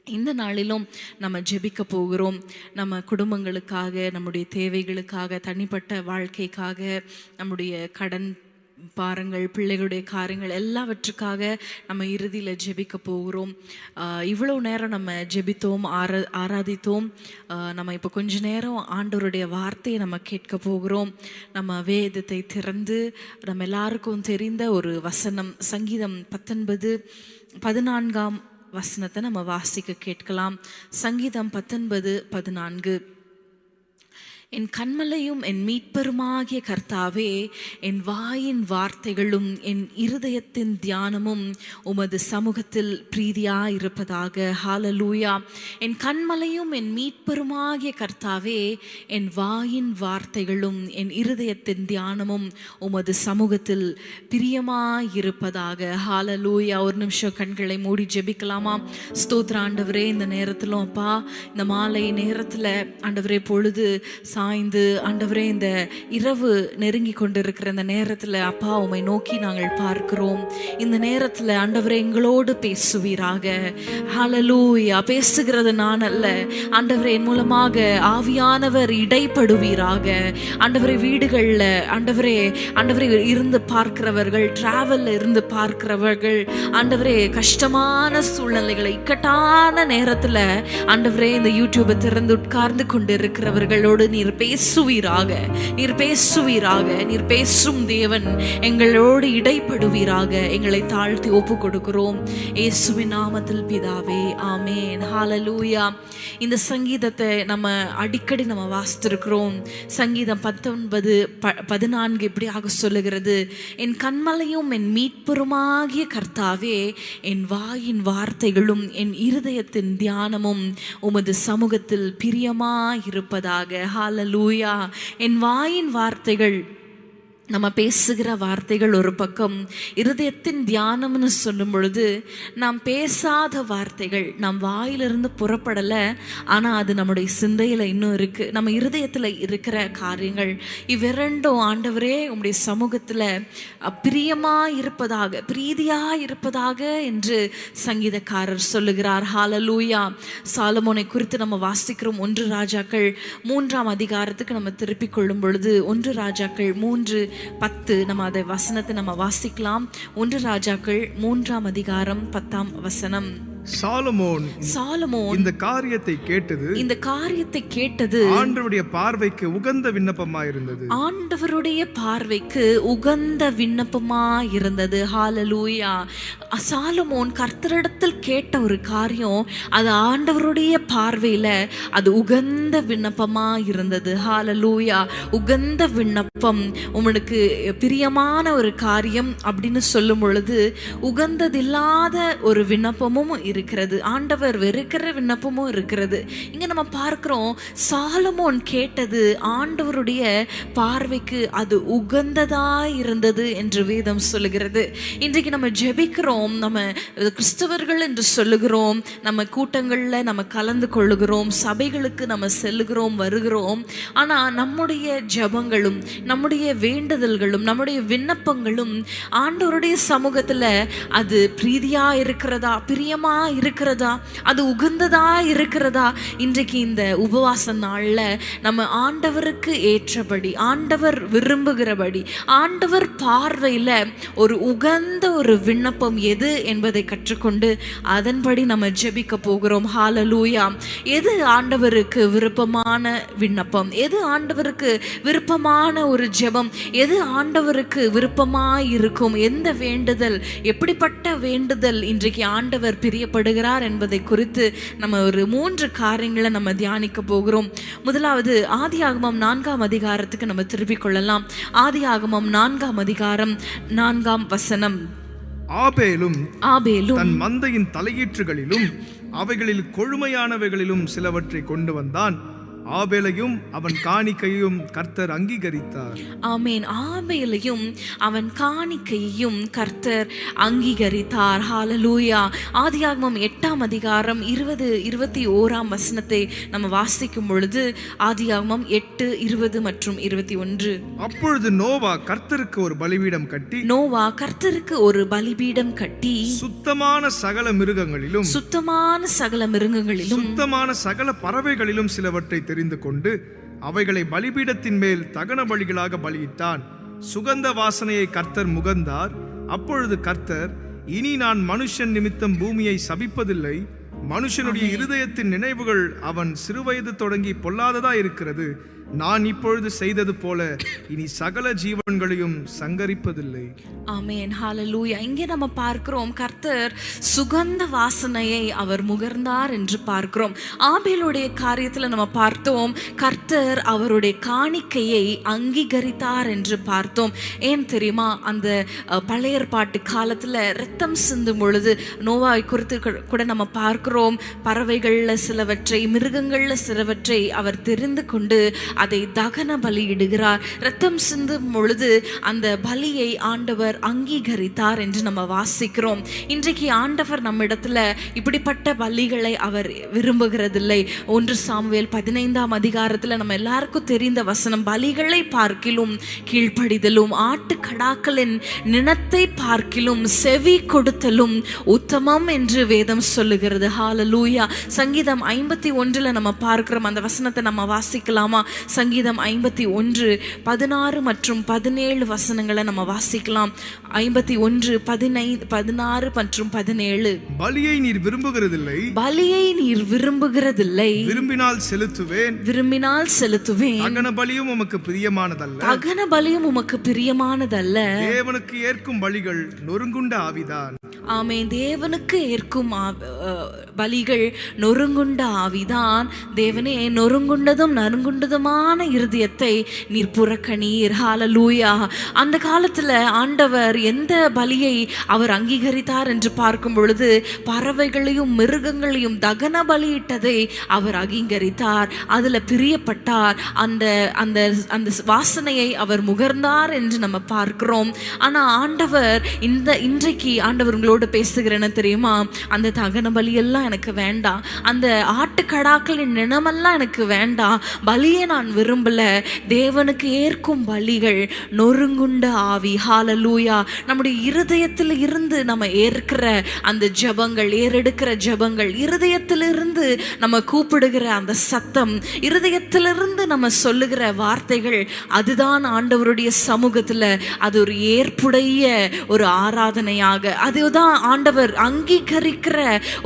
இந்த நாளிலும் நம்ம ஜெபிக்க போகிறோம். நம்ம குடும்பங்களுக்காக, நம்முடைய தேவைகளுக்காக, தனிப்பட்ட வாழ்க்கைக்காக, நம்முடைய கடன் பாரங்கள், பிள்ளைகளுடைய காரியங்கள் எல்லாவற்றுக்காக நம்ம இறுதியில் ஜெபிக்க போகிறோம். இவ்வளோ நேரம் நம்ம ஜெபித்தோம், ஆராதித்தோம். நம்ம இப்போ கொஞ்ச நேரம் ஆண்டவருடைய வார்த்தையை நம்ம கேட்க போகிறோம். நம்ம வேதத்தை திறந்து நம்ம எல்லாருக்கும் தெரிந்த ஒரு வசனம், சங்கீதம் 19:14 வசனத்தை நம்ம வாசிக்க கேட்கலாம். சங்கீதம் 19:14. என் கண்மலையும் என் மீட்பருமாகிய கர்த்தாவே, என் வாயின் வார்த்தைகளும் என் இருதயத்தின் தியானமும் உமது சமூகத்தில் பிரீதியாயிருப்பதாக. ஹல்லேலூயா. என் கண்மலையும் என் மீட்பருமாகிய கர்த்தாவே, என் வாயின் வார்த்தைகளும் என் இருதயத்தின் தியானமும் உமது சமூகத்தில் பிரியமாயிருப்பதாக. ஹல்லேலூயா. ஒரு நிமிஷம் கண்களை மூடி ஜெபிக்கலாமா? ஸ்தோத்திர ஆண்டவரே, இந்த நேரத்திலும் அப்பா, இந்த மாலை நேரத்தில் ஆண்டவரே, பொழுது சாய்ந்து ஆண்டவரே, இந்த இரவு நெருங்கி கொண்டிருக்கிற இந்த நேரத்தில் அப்பா, உம்மை நோக்கி நாங்கள் பார்க்கிறோம். இந்த நேரத்தில் ஆண்டவரே, எங்களோடு பேசுவீராக. ஹல்லேலூயா. பேசுகிறது நான் அல்ல ஆண்டவரே, என் மூலமாக ஆவியானவர் இடைப்படுவீராக. ஆண்டவரே, வீடுகளில் ஆண்டவரே இருந்து பார்க்கிறவர்கள், டிராவலில் இருந்து பார்க்கிறவர்கள், ஆண்டவரே கஷ்டமான சூழ்நிலைகளை, இக்கட்டான நேரத்தில் ஆண்டவரே இந்த யூடியூபை திறந்து உட்கார்ந்து கொண்டு இருக்கிறவர்களோடு நீர் பேசுவீராக. நீர் பேசுவீராக. நீர் பேசும் தேவன், எங்களோடு இடைப்படுவீராக. எங்களை தாழ்த்தி ஒப்பு கொடுக்கிறோம் இயேசுவின் நாமத்தில் பிதாவே, ஆமென். ஹல்லேலூயா. இந்த சங்கீதத்தை நம்ம அடிக்கடி நம்ம வாசித்திருக்கிறோம். சங்கீதம் 19:14 இப்படியாக சொல்லுகிறது: என் கண்மலையும் என் மீட்பருமாகிய கர்த்தாவே, என் வாயின் வார்த்தைகளும் என் இருதயத்தின் தியானமும் உமது சமூகத்தில் பிரியமாயிருப்பதாக. ஹல்லேலூயா. என் வாயின் வார்த்தைகள், நம்ம பேசுகிற வார்த்தைகள் ஒரு பக்கம், இருதயத்தின் தியானம்னு சொல்லும் பொழுது நாம் பேசாத வார்த்தைகள் நம் வாயிலிருந்து புறப்படலை, ஆனால் அது நம்முடைய சிந்தையில் இன்னும் இருக்குது, நம்ம இருதயத்தில் இருக்கிற காரியங்கள். இவ்விரண்டும் ஆண்டவரே உம்முடைய சமூகத்தில் பிரியமாக இருப்பதாக, பிரீதியாக இருப்பதாக என்று சங்கீதக்காரர் சொல்லுகிறார். ஹல்லேலூயா. சாலமோனை குறித்து நம்ம வாசிக்கிறோம். 1 ராஜாக்கள் 3ஆம் அதிகாரத்துக்கு நம்ம திருப்பிக் கொள்ளும் பொழுது 1 ராஜாக்கள் 3:10 நம்ம அதை வசனத்தை நம்ம வாசிக்கலாம். 1 ராஜாக்கள் 3ஆம் அதிகாரம் 10ஆம் வசனம். சாலமோன் இந்த காரியத்தை கேட்டது ஆண்டவருடைய பார்வைக்கு உகந்த விண்ணப்பமாயிருந்தது. ஆண்டவருடைய பார்வைக்கு உகந்த விண்ணப்பமாயிருந்தது. ஹல்லேலூயா. சாலமோன் கர்த்தரிடத்தில் கேட்ட ஒரு காரியம், அது ஆண்டவருடைய பார்வையில அது உகந்த விண்ணப்பமாயிருந்தது. ஹல்லேலூயா. உகந்த விண்ணப்பம், உங்களுக்கு பிரியமான ஒரு காரியம் அப்படின்னு சொல்லும் பொழுது உகந்ததில்லாத ஒரு விண்ணப்பமும் இருக்கிறது, ஆண்டவர் வெறுக்கிற விண்ணப்பமும் இருக்கிறது. இங்க நம்ம பார்க்கிறோம், சாலமோன் கேட்டது ஆண்டவருடைய பார்வைக்கு அது உகந்ததாய் இருந்தது என்று வேதம் சொல்லுகிறது. இன்றைக்கு நம்ம ஜெபிக்கிறோம், நம்ம கிறிஸ்தவர்கள் என்று சொல்லுகிறோம், நம்ம கூட்டங்களில் நம்ம கலந்து கொள்ளுகிறோம், சபைகளுக்கு நம்ம செல்லுகிறோம், வருகிறோம். ஆனால் நம்முடைய ஜெபங்களும் நம்முடைய வேண்டுதல்களும் நம்முடைய விண்ணப்பங்களும் ஆண்டவருடைய சமூகத்தில் அது பிரீதியா இருக்கிறதா, பிரியமா இருக்கிறதா, அது உகந்ததா இருக்கிறதா? இன்றைக்கு இந்த உபவாச நாள்ல நம்ம ஆண்டவருக்கு ஏற்றபடி, ஆண்டவர் விரும்புகிறபடி, ஆண்டவர் பார்வையில ஒரு உகந்த ஒரு விண்ணப்பம் எது என்பதை கற்றுக்கொண்டு அதன்படி நம்ம ஜெபிக்க போகிறோம். ஹல்லேலூயா. எது ஆண்டவருக்கு விருப்பமான விண்ணப்பம், எது ஆண்டவருக்கு விருப்பமான ஒரு ஜெபம், எது ஆண்டவருக்கு விருப்பமாய் இருக்கும், எந்த வேண்டுதல், எப்படிப்பட்ட வேண்டுதல் இன்றைக்கு ஆண்டவர் பிரியப்படுகிறார் என்பதை குறித்து நம்ம ஒரு 3 காரியங்களை நம்ம தியானிக்க போகிறோம். முதலாவது ஆதியாகமம் 4ஆம் அதிகாரத்துக்கு நம்ம திருப்பிக் கொள்ளலாம். ஆதியாகமம் 4ஆம் அதிகாரம் 4ஆம் வசனம். ஆபேலும் தன் மந்தையின் தலையீற்றுகளிலும் அவைகளில் கொழுமையானவைகளிலும் சிலவற்றை கொண்டு வந்தான். ஆபேலையும் அவன் காணிக்கையும் கர்த்தர் அங்கீகரித்தார். ஆமென். ஆபேலையும் அவன் காணிக்கையும் கர்த்தர் அங்கீகரித்தார். ஹalleluya. ஆதியாகமம் 8ஆம் அதிகாரம் 20-21 வசனத்தை நம்ம வாசிக்கும் பொழுது ஆதியாகமம் 8:20 மற்றும் 21. அப்பொழுது நோவா கர்த்தருக்கு ஒரு பலிபீடம் கட்டி சுத்தமான சகல மிருகங்களிலும் சுத்தமான சகல பறவைகளிலும் சிலவற்றை தெரிந்து கொண்டு அவைகளை பலிபீடத்தின் மேல் தகன பலிகளாக பலியிட்டான். சுகந்த வாசனையை கர்த்தர் முகந்தார். அப்பொழுது கர்த்தர், இனி நான் மனுஷன் நிமித்தம் பூமியை சபிப்பதில்லை. மனுஷனுடைய இருதயத்தின் நினைவுகள் அவன் சிறுவயது தொடங்கி பொல்லாததா இருக்கிறது. நான் இப்பொழுது செய்தது போல இனி சகல ஜீவன்களையும் சங்கரிப்பதில்லை. ஆமென். ஹalleluya. இங்கே நம்ம பார்க்கிறோம் கர்த்தர் சுகந்த வாசனையை அவர் முகர்ந்தார் என்று பார்க்கிறோம். ஆபேலுடைய காரியத்துல நம்ம பார்த்தோம் கர்த்தர் அவருடைய காணிக்கையை அங்கீகரித்தார் என்று பார்த்தோம். ஏன் தெரியுமா? அந்த பழைய ஏற்பாட்டு காலத்துல ரத்தம் சிந்தும் பொழுது நோவாவை குறித்து கூட நம்ம பார்க்கிறோம். பறவைகள்ல சிலவற்றை, மிருகங்கள்ல சிலவற்றை அவர் தெரிந்து கொண்டு அதை தகன பலியிடுகிறார். ரத்தம் சிந்தும் பொழுது அந்த பலியை ஆண்டவர் அங்கீகரித்தார் என்று நம்ம வாசிக்கிறோம். இன்றைக்கு ஆண்டவர் நம்ம இடத்துல இப்படிப்பட்ட பலிகளை அவர் விரும்புகிறதில்லை. 1 சாமுவேல் 15ஆம் அதிகாரத்துல நம்ம எல்லாருக்கும் தெரிந்த வசனம், பலிகளை பார்க்கிலும் கீழ்ப்படிதலும் ஆட்டுக்கடாக்களின் நினத்தை பார்க்கிலும் செவி கொடுத்தலும் உத்தமம் என்று வேதம் சொல்லுகிறது. ஹalleluya. சங்கீதம் 51 நம்ம பார்க்கிறோம். அந்த வசனத்தை நம்ம வாசிக்கலாமா? சங்கீதம் 51 16 மற்றும் 17 வசனங்களை நம்ம வாசிக்கலாம். 51 16 மற்றும் 17. பலியை நீர் விரும்புகிறதில்லை. விரும்பினால் செலுத்துவேன். தகன பலியும் உமக்கு பிரியமானதல்ல. தேவனுக்கு ஏற்கும் பலிகள் நொறுங்குண்ட ஆவிதான். ஆமென். தேவனுக்கு ஏற்கும் பலிகள் நொறுங்குண்ட ஆவிதான். தேவனே, நொறுங்குண்டதும் நறுங்குண்டதுமான இருதயத்தை நீர் புறக்கணீர். ஹalleluya. அந்த காலத்துல ஆண்டவர் எந்த பலியை அவர் அங்கீகரித்தார் என்று பார்க்கும் பொழுது பறவைகளையும் மிருகங்களையும் தகன பலியிட்டதை அவர் அங்கீகரித்தார். அதுல பிரியப்பட்டார். அந்த அந்த அந்த வாசனையை அவர் முகர்ந்தார் என்று நம்ம பார்க்கிறோம். ஆனா ஆண்டவர் இன்றைக்கு ஆண்டவர் உங்களோடு பேசுகிறேன்னு தெரியுமா? அந்த தகன பலி எல்லாம் எனக்கு வேண்டாம். அந்த ஆட்டுக்கடாக்களின் நினமெல்லாம் எனக்கு வேண்டாம். பலியை நான் விரும்பல. தேவனுக்கு ஏற்கும் பலிகள் நொறுங்குண்ட ஆவி. ஹalleluya. நம்முடைய இருதயத்தில் இருந்து நம்ம ஏற்கிற அந்த ஜெபங்கள், ஏறெடுக்கிற ஜெபங்கள், இருதயத்திலிருந்து நம்ம கூப்பிடுகிற அந்த சத்தம், இருதயத்திலிருந்து நம்ம சொல்லுகிற வார்த்தைகள், அதுதான் ஆண்டவருடைய சமூகத்துல அது ஒரு ஏற்புடைய ஒரு ஆராதனையாக, அதுதான் ஆண்டவர் அங்கீகரிக்கிற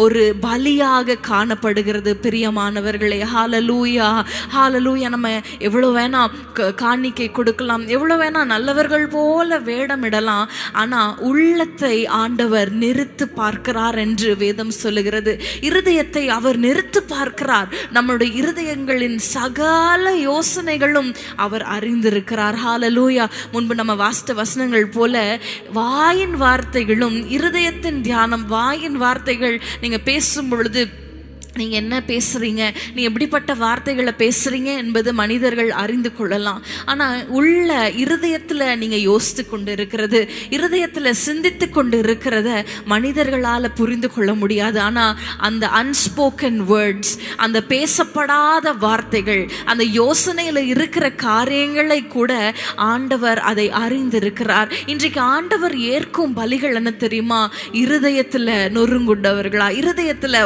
ஒரு பலியாக காணப்படுகிறது. பிரியமானவர்களே, ஹalleluya. ஹalleluya. நம்ம எவ்வளவு வேணா காணிக்கை கொடுக்கலாம், எவ்வளவு வேணா நல்லவர்கள் போல வேடமிடலாம். ஆனா உள்ளத்தை ஆண்டவர் நிறுத்து பார்க்கிறார் என்று வேதம் சொல்லுகிறது. இருதயத்தை அவர் நிறுத்து பார்க்கிறார். நம்முடைய இருதயங்களின் சகல யோசனைகளும் அவர் அறிந்திருக்கிறார். ஹalleluya. முன்பு நம்ம வாசித்த வசனங்கள் போல வாயின் வார்த்தைகளும் இருதயத்தின் தியானம். வாயின் வார்த்தைகள், நீங்க பேசும் பொழுது நீங்க என்ன பேசுறீங்க, நீ எப்படிப்பட்ட வார்த்தைகளை பேசுறீங்க என்பது மனிதர்கள் அறிந்து கொள்ளலாம். ஆனா உள்ள இருதயத்துல நீங்க யோசித்து கொண்டு இருக்கிறது, இருதயத்துல சிந்தித்து கொண்டு இருக்கிறத மனிதர்களால புரிந்து கொள்ள முடியாது. ஆனா அந்த அன்ஸ்போக்கன் வேர்ட்ஸ், அந்த பேசப்படாத வார்த்தைகள், அந்த யோசனையில இருக்கிற காரியங்களை கூட ஆண்டவர் அதை அறிந்திருக்கிறார். இன்றைக்கு ஆண்டவர் ஏற்கும் பலிகள் என்ன தெரியுமா? இருதயத்துல நொறுங்குண்டவர்களா, இருதயத்துல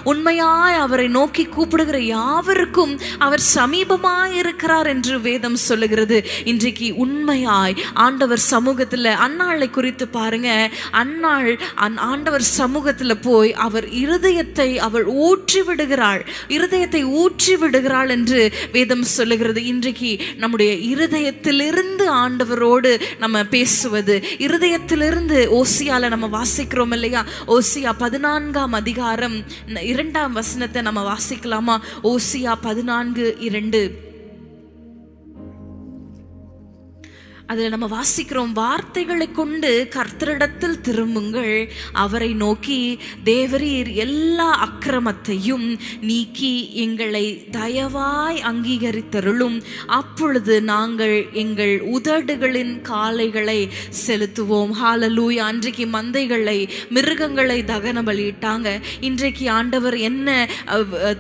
உண்மையாய் அவரை நோக்கி கூப்பிடுகிற யாவருக்கும் அவர் சமீபமாய் இருக்கிறார் என்று வேதம் சொல்லுகிறது. இன்றைக்கு உண்மையாய் ஆண்டவர் சமூகத்துல, அன்னாளை குறித்து பாருங்க, அன்னாள் ஆண்டவர் சமூகத்துல போய் அவர் இருதயத்தை அவள் ஊற்றி விடுகிறாள் என்று வேதம் சொல்லுகிறது. இன்றைக்கு நம்முடைய இருதயத்திலிருந்து ஆண்டவரோடு நம்ம பேசுவது, இருதயத்திலிருந்து ஓசியால நம்ம வாசிக்கிறோம் இல்லையா? ஓசியா 14ஆம் அதிகாரம் 2ஆம் வசனத்தை நம்ம வாசிக்கலாமா? ஓசியா 14:2. அதில் நம்ம வாசிக்கிறோம், வார்த்தைகளை கொண்டு கர்த்தரிடத்தில் திரும்புங்கள், அவரை நோக்கி தேவரீர் எல்லா அக்கிரமத்தையும் நீக்கி எங்களை தயவாய் அங்கீகரித்தருளும், அப்பொழுது நாங்கள் எங்கள் உதடுகளின் காளைகளை செலுத்துவோம். ஹல்லேலூயா. அன்றைக்கு மந்தைகளை, மிருகங்களை தகன பலியிட்டாங்க. இன்றைக்கு ஆண்டவர் என்ன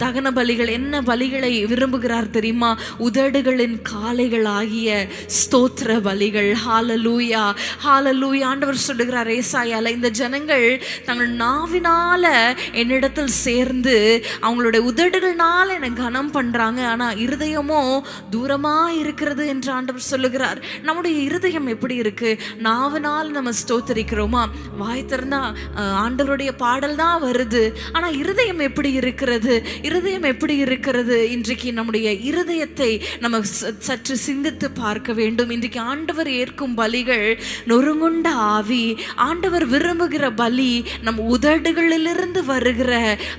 தகன பலிகள், என்ன பலிகளை விரும்புகிறார் தெரியுமா? உதடுகளின் காளைகளாகிய ஸ்தோத்திர பலிகள். ஹல்லேலூயா, ஹல்லேலூயா. ஆண்டவர் சொல்லுகிறார் ஏசாயால, இந்த ஜனங்கள் தங்கள் நாவினால என்னிடத்தில் சேர்ந்து அவங்களுடைய உதடுகள்னால என்னை கனம் பண்றாங்க, ஆனா இருதயமோ தூரமா இருக்கிறது என்று ஆண்டவர் சொல்லுகிறார். நம்முடைய இருதயம் எப்படி இருக்கு? நாவினால் நம்ம ஸ்தோத்தரிக்கிறோமா? வாய் திறந்தா ஆண்டவருடைய பாடல் தான் வருது, ஆனா இருதயம் எப்படி இருக்கிறது? இருதயம் எப்படி இருக்கிறது? இன்றைக்கு நம்முடைய இருதயத்தை நம்ம சற்று சிந்தித்து பார்க்க வேண்டும். இன்றைக்கு ஆண்டவர் ஏற்கும் பலிகள் நொறுங்குண்ட ஆவி. ஆண்டவர் விரும்புகிற பலி நம் உதடுகளிலிருந்து வருகிற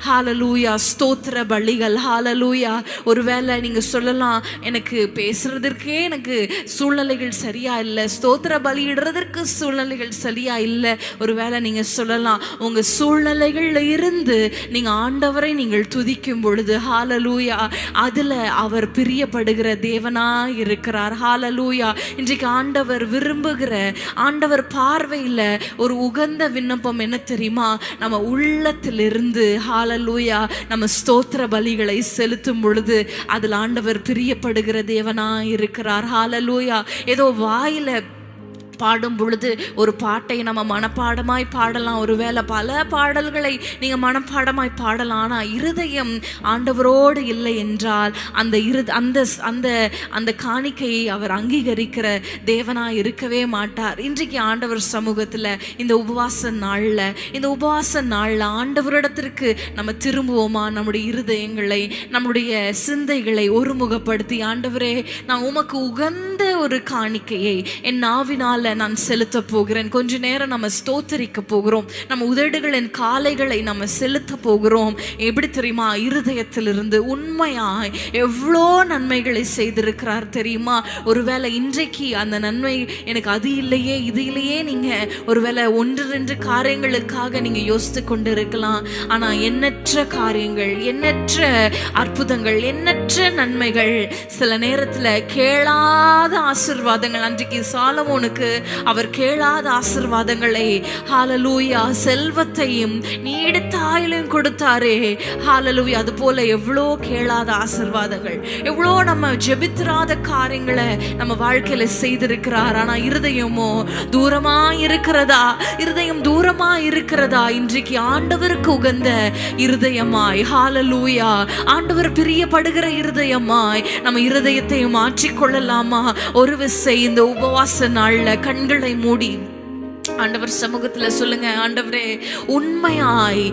ஹல்லேலூயா ஸ்தோத்திர பலிகள். ஹல்லேலூயா. ஒருவேளை நீங்க சொல்லலாம், எனக்கு பேசுறதற்கே எனக்கு சூழ்நிலைகள் சரியா இல்லை, ஸ்தோத்திர பலியிடுறதற்கு சூழ்நிலைகள் சரியா இல்லை. ஒருவேளை நீங்க சொல்லலாம், உங்க சூழ்நிலைகள்ல இருந்து நீங்க ஆண்டவரை நீங்கள் துதிக்கும் பொழுது ஹல்லேலூயா, அதுல அவர் பிரியப்படுகிற தேவனாய் இருக்கிறார். ஹல்லேலூயா. இன்றைக்கு ஆண்டவர் விரும்புகிற, ஆண்டவர் பார்வையில் ஒரு உகந்த விண்ணப்பம் என்ன தெரியுமா? நம்ம உள்ளத்திலிருந்து ஹல்லேலூயா நம்ம ஸ்தோத்திர பலிகளை செலுத்தும் பொழுது அதில் ஆண்டவர் பிரியப்படுகிற தேவனாய் இருக்கிறார். ஹல்லேலூயா. ஏதோ வாயில பாடும் பொழுது ஒரு பாட்டை நம்ம மனப்பாடமாய் பாடலாம், ஒருவேளை பல பாடல்களை நீங்க மனப்பாடமாய் பாடலாம், ஆனா இருதயம் ஆண்டவரோடு இல்லை என்றால் அந்த காணிக்கையை அவர் அங்கீகரிக்கிற தேவனாய் இருக்கவே மாட்டார். இன்றைக்கு ஆண்டவர் சமூகத்துல இந்த உபவாச நாள்ல ஆண்டவரிடத்திற்கு நம்ம திரும்புவோமா? நம்முடைய இருதயங்களை, நம்முடைய சிந்தைகளை ஒருமுகப்படுத்தி, ஆண்டவரே நான் உமக்கு உகந்த ஒரு காணிக்கையை என் நாவினால நான் செலுத்த போகிறேன். கொஞ்ச நேரம் நம்ம ஸ்தோத்தரிக்க போகிறோம். நம்ம உதடுகளின் காளைகளை நம்ம செலுத்த போகிறோம். எப்படி தெரியுமா? இருதயத்திலிருந்து உண்மையாய் எவ்வளோ நன்மைகளை செய்திருக்கிறார் தெரியுமா? ஒருவேளை இன்றைக்கு அந்த நன்மை எனக்கு அது இல்லையே இது இல்லையே, நீங்க ஒருவேளை 1-2 காரியங்களுக்காக நீங்க யோசித்து கொண்டு இருக்கலாம். ஆனா எண்ணற்ற காரியங்கள், எண்ணற்ற அற்புதங்கள், எண்ணற்ற நன்மைகள், சில நேரத்துல கேளாத ஆசீர்வாதங்கள். அன்றைக்கு சாலமோனுக்கு அவர் கேளாத ஆசீர்வாதங்களை, ஹல்லேலூயா, செல்வத்தையும் நீடித்த ஆயுளையும் கொடுத்தாரே. ஹல்லேலூயா. அது போல எவ்வளோ கேளாத ஆசீர்வாதங்கள், எவ்வளோ நம்ம ஜெபித்திராத காரியங்களை நம்ம வாழ்க்கையில செய்திருக்கிறார். ஆனா இருதயமோ தூரமா இருக்கிறதா? இருதயம் தூரமா இருக்கிறதா? இன்றைக்கு ஆண்டவருக்கு உகந்த இருதயமாய், ஹல்லேலூயா, ஆண்டவர் பிரியப்படுகிற இருதயமாய் நம்ம இருதயத்தை மாற்றிக்கொள்ளலாமா? ஒரு விசை இந்த உபவாச நாள்ல கண்களை மூடி ஆண்டவர் சமூகத்துல சொல்லுங்க, ஆண்டவரே உண்மையாய்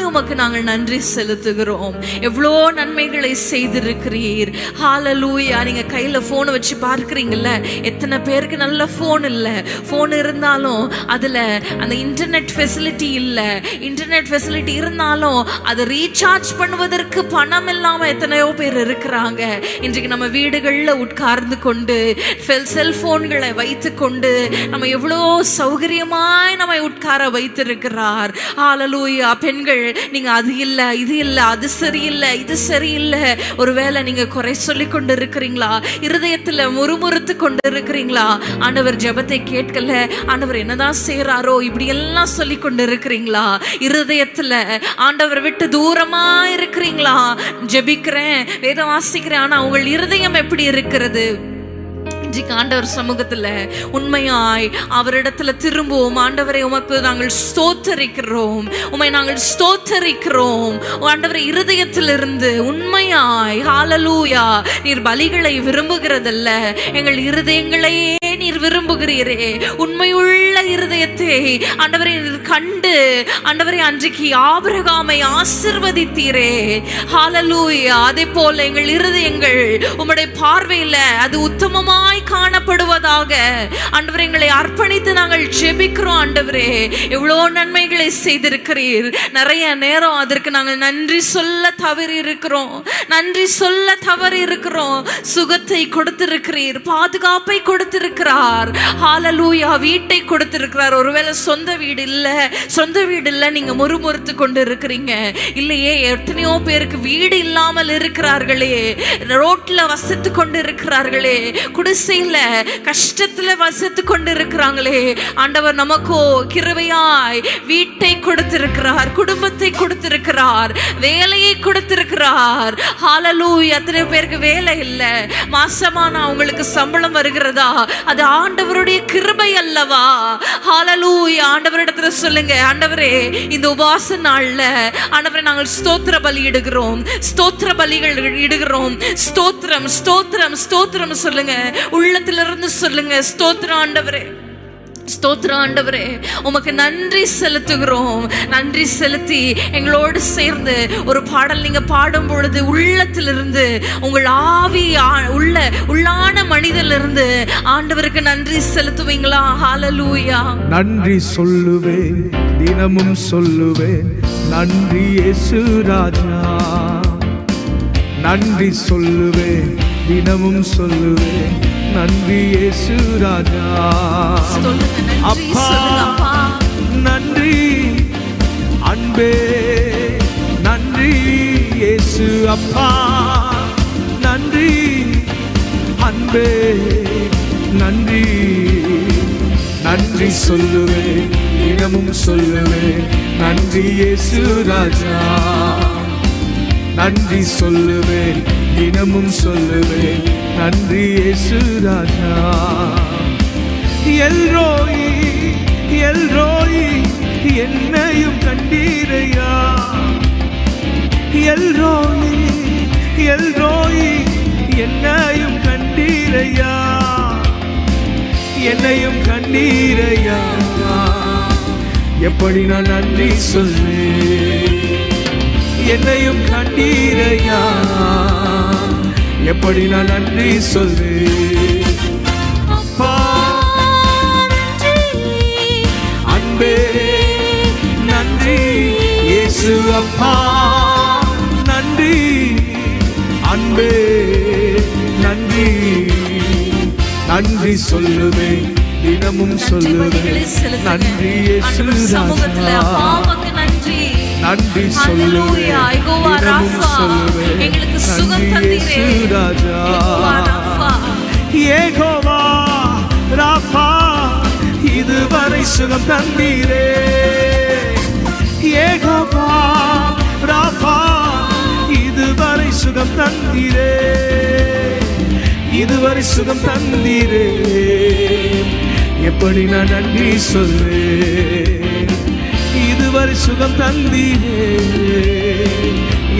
உமக்கு நாங்கள் நன்றி செலுத்துகிறோம். எவ்வளோ நன்மைகளை செய்திருக்கிறீர். ஹல்லேலூயா. நீங்க கையில போன் வச்சு பார்க்கிறீங்கல்ல, எத்தனை பேருக்கு நல்ல போன் இல்லை, போன் இருந்தாலும் அதுல அந்த இன்டர்நெட் ஃபெசிலிட்டி இல்லை, இன்டர்நெட் ஃபெசிலிட்டி இருந்தாலும் அதை ரீசார்ஜ் பண்ணுவதற்கு பணம் இல்லாம எத்தனையோ பேர் இருக்கிறாங்க. இன்றைக்கு நம்ம வீடுகள்ல உட்கார்ந்து கொண்டு செல்போன்களை வைத்து கொண்டு நம்ம எவ்வளோ சௌகரியமாய் நம்மை உட்கார வைத்திருக்கிறார். ஹல்லேலூயா. பெண்கள், நீங்க அது இல்லை இது இல்லை, அது சரியில்லை இது சரியில்லை, ஒருவேளை நீங்க குறை சொல்லி கொண்டு இருக்கிறீங்களா? இருதயத்துல முறுமுறுத்து கொண்டு இருக்கிறீங்களா? ஆண்டவர் ஜெபத்தை கேட்கல, ஆண்டவர் என்னதான் செய்யறாரோ இப்படி எல்லாம் சொல்லி கொண்டு இருக்கிறீங்களா? இருதயத்துல ஆண்டவர் விட்டு தூரமா இருக்கிறீங்களா? ஜெபிக்கிறேன், வேதம் வாசிக்கிறேன், ஆனா உங்கள் இருதயம் எப்படி இருக்கிறது? ஆண்டவர் சமூகத்துல உண்மையாய் அவரிடத்துல திரும்புவோம். ஆண்டவரை உமக்கு நாங்கள் ஸ்தோத்தரிக்கிறோம், உம்மை நாங்கள் ஸ்தோத்தரிக்கிறோம். ஆண்டவரை இருதயத்திலிருந்து உண்மையாய், ஹல்லேலூயா, நீர் பலிகளை விரும்புகிறதல்ல, எங்கள் இருதயங்களையே நீர் விரும்புகிறீரே. உண்மையுள்ள இருதயத்தை ஆண்டவரை கண்டு, ஆண்டவரை அன்றைக்கு ஆபிரகாமை ஆசீர்வதித்தீரே. ஹல்லேலூயா. அதே போல எங்கள் இருதயங்கள் உம்முடைய பார்வையில அது உத்தமமாய் காணப்படுவதாக. ஆண்டவரே, எங்களை அர்ப்பணித்து நாங்கள் ஜெபிக்கிறோம். ஆண்டவரே, எவ்வளோ நன்மைகளை செய்திருக்கிறீர். நிறைய நேரம் அதற்கு நாங்கள் நன்றி சொல்ல தவறி இருக்கிறோம். சுகத்தை கொடுத்திருக்கிறீர், பாதுகாப்பை கொடுத்திருக்கிறார். ஹalleluya. வீட்டை கொடுத்திருக்கிறார். ஒருவேளை சொந்த வீடு இல்ல, நீங்க முறுமுறுத்து கொண்டு இருக்கிறீங்க. இல்லையே, எத்தனையோ பேருக்கு வீடு இல்லாமல் இருக்கிறார்களே, ரோட்ல வசித்து கொண்டு இருக்கிறார்களே, குடிசையில கஷ்டத்துல வசித்து கொண்டு இருக்கிறாங்களே. ஆண்டவர் நமக்கோ கிருபையாய் வீட்டை கொடுத்திருக்கிறார், குடும்பத்தை கொடுத்திருக்கிறார், வேலையை கொடுத்திருக்கிறார். ஹalleluya. எத்தனை பேருக்கு வேலை இல்ல, மாசமான அவங்களுக்கு சம்பளம் வருகிறதா? அது ஆண்டவருடைய கிருபை அல்லவா? ஹalleluya. ஆண்டவரிடத்துல சொல்லுங்க, ஆண்டவரே, இந்த உபவாச நாள்ல ஆண்டவரே நாங்கள் ஸ்தோத்திர பலி இடுகிறோம், ஸ்தோத்திர பலிகள் இடுகிறோம். ஸ்தோத்திரம் ஸ்தோத்திரம் ஸ்தோத்திரம் சொல்லுங்க, உள்ளத்திலிருந்து சொல்லுங்க. ஸ்தோத்திரம் ஆண்டவரே, ஸ்தோத்திரம் ஆண்டவரே, உமக்கு நன்றி செலுத்துகிறோம். நன்றி செலுத்தி எங்களோடு சேர்ந்து ஒரு பாடல் நீங்க பாடும் பொழுது உள்ளத்திலிருந்து, உங்கள் ஆவி உள்ளான மனிதனிலிருந்து ஆண்டவருக்கு நன்றி செலுத்துவீங்களா? ஹalleluya. நன்றி சொல்லுவேன், தினமும் சொல்லுவேன், நன்றி இயேசு ராஜா. நன்றி சொல்லுவேன், தினமும் சொல்லுவேன், நன்றி இயேசு ராஜா. அப்பா நன்றி, அன்பே நன்றி இயேசு. அப்பா நன்றி, அன்பே நன்றி. நன்றி சொல்லுவேன், தினமும் சொல்லுவேன், நன்றி இயேசு ராஜா. நன்றி சொல்லுவேன், தினமும் சொல்லுவேன், நன்றி இயேசு ராஜா. எல்ரோயி எல்ரோயி என்னையும் கண்டீரையா. எல்ரோயி எல்ரோயி என்னையும் கண்டீரையா, என்னையும் கண்டீரையா. எப்படி நான் நன்றி சொல்வேன்? என்னையும் கண்டீரையா, எப்படி நான் நன்றி சொல்வேன்? அப்பா அன்பே நன்றி இயேசு. அப்பா நன்றி, அன்பே நன்றி. நன்றி சொல்லுவேன், தினமும் சொல்லுவேன், நன்றி இயேசு ராஜா. நன்றி சொல்லுவேன், தினமும் சொல்லுவேன், நன்றி இயேசு ராஜா. யெகோவா ராஃபா, இதுவரை சுகம் தந்தீரே. யெகோவா ராஃபா, இதுவரை சுகம் தந்தீரே, இதுவரை சுகம் தந்தீரே. எப்படி நான் நன்றி சொல்வேன்? இதுவரை சுகம் தந்தீரே,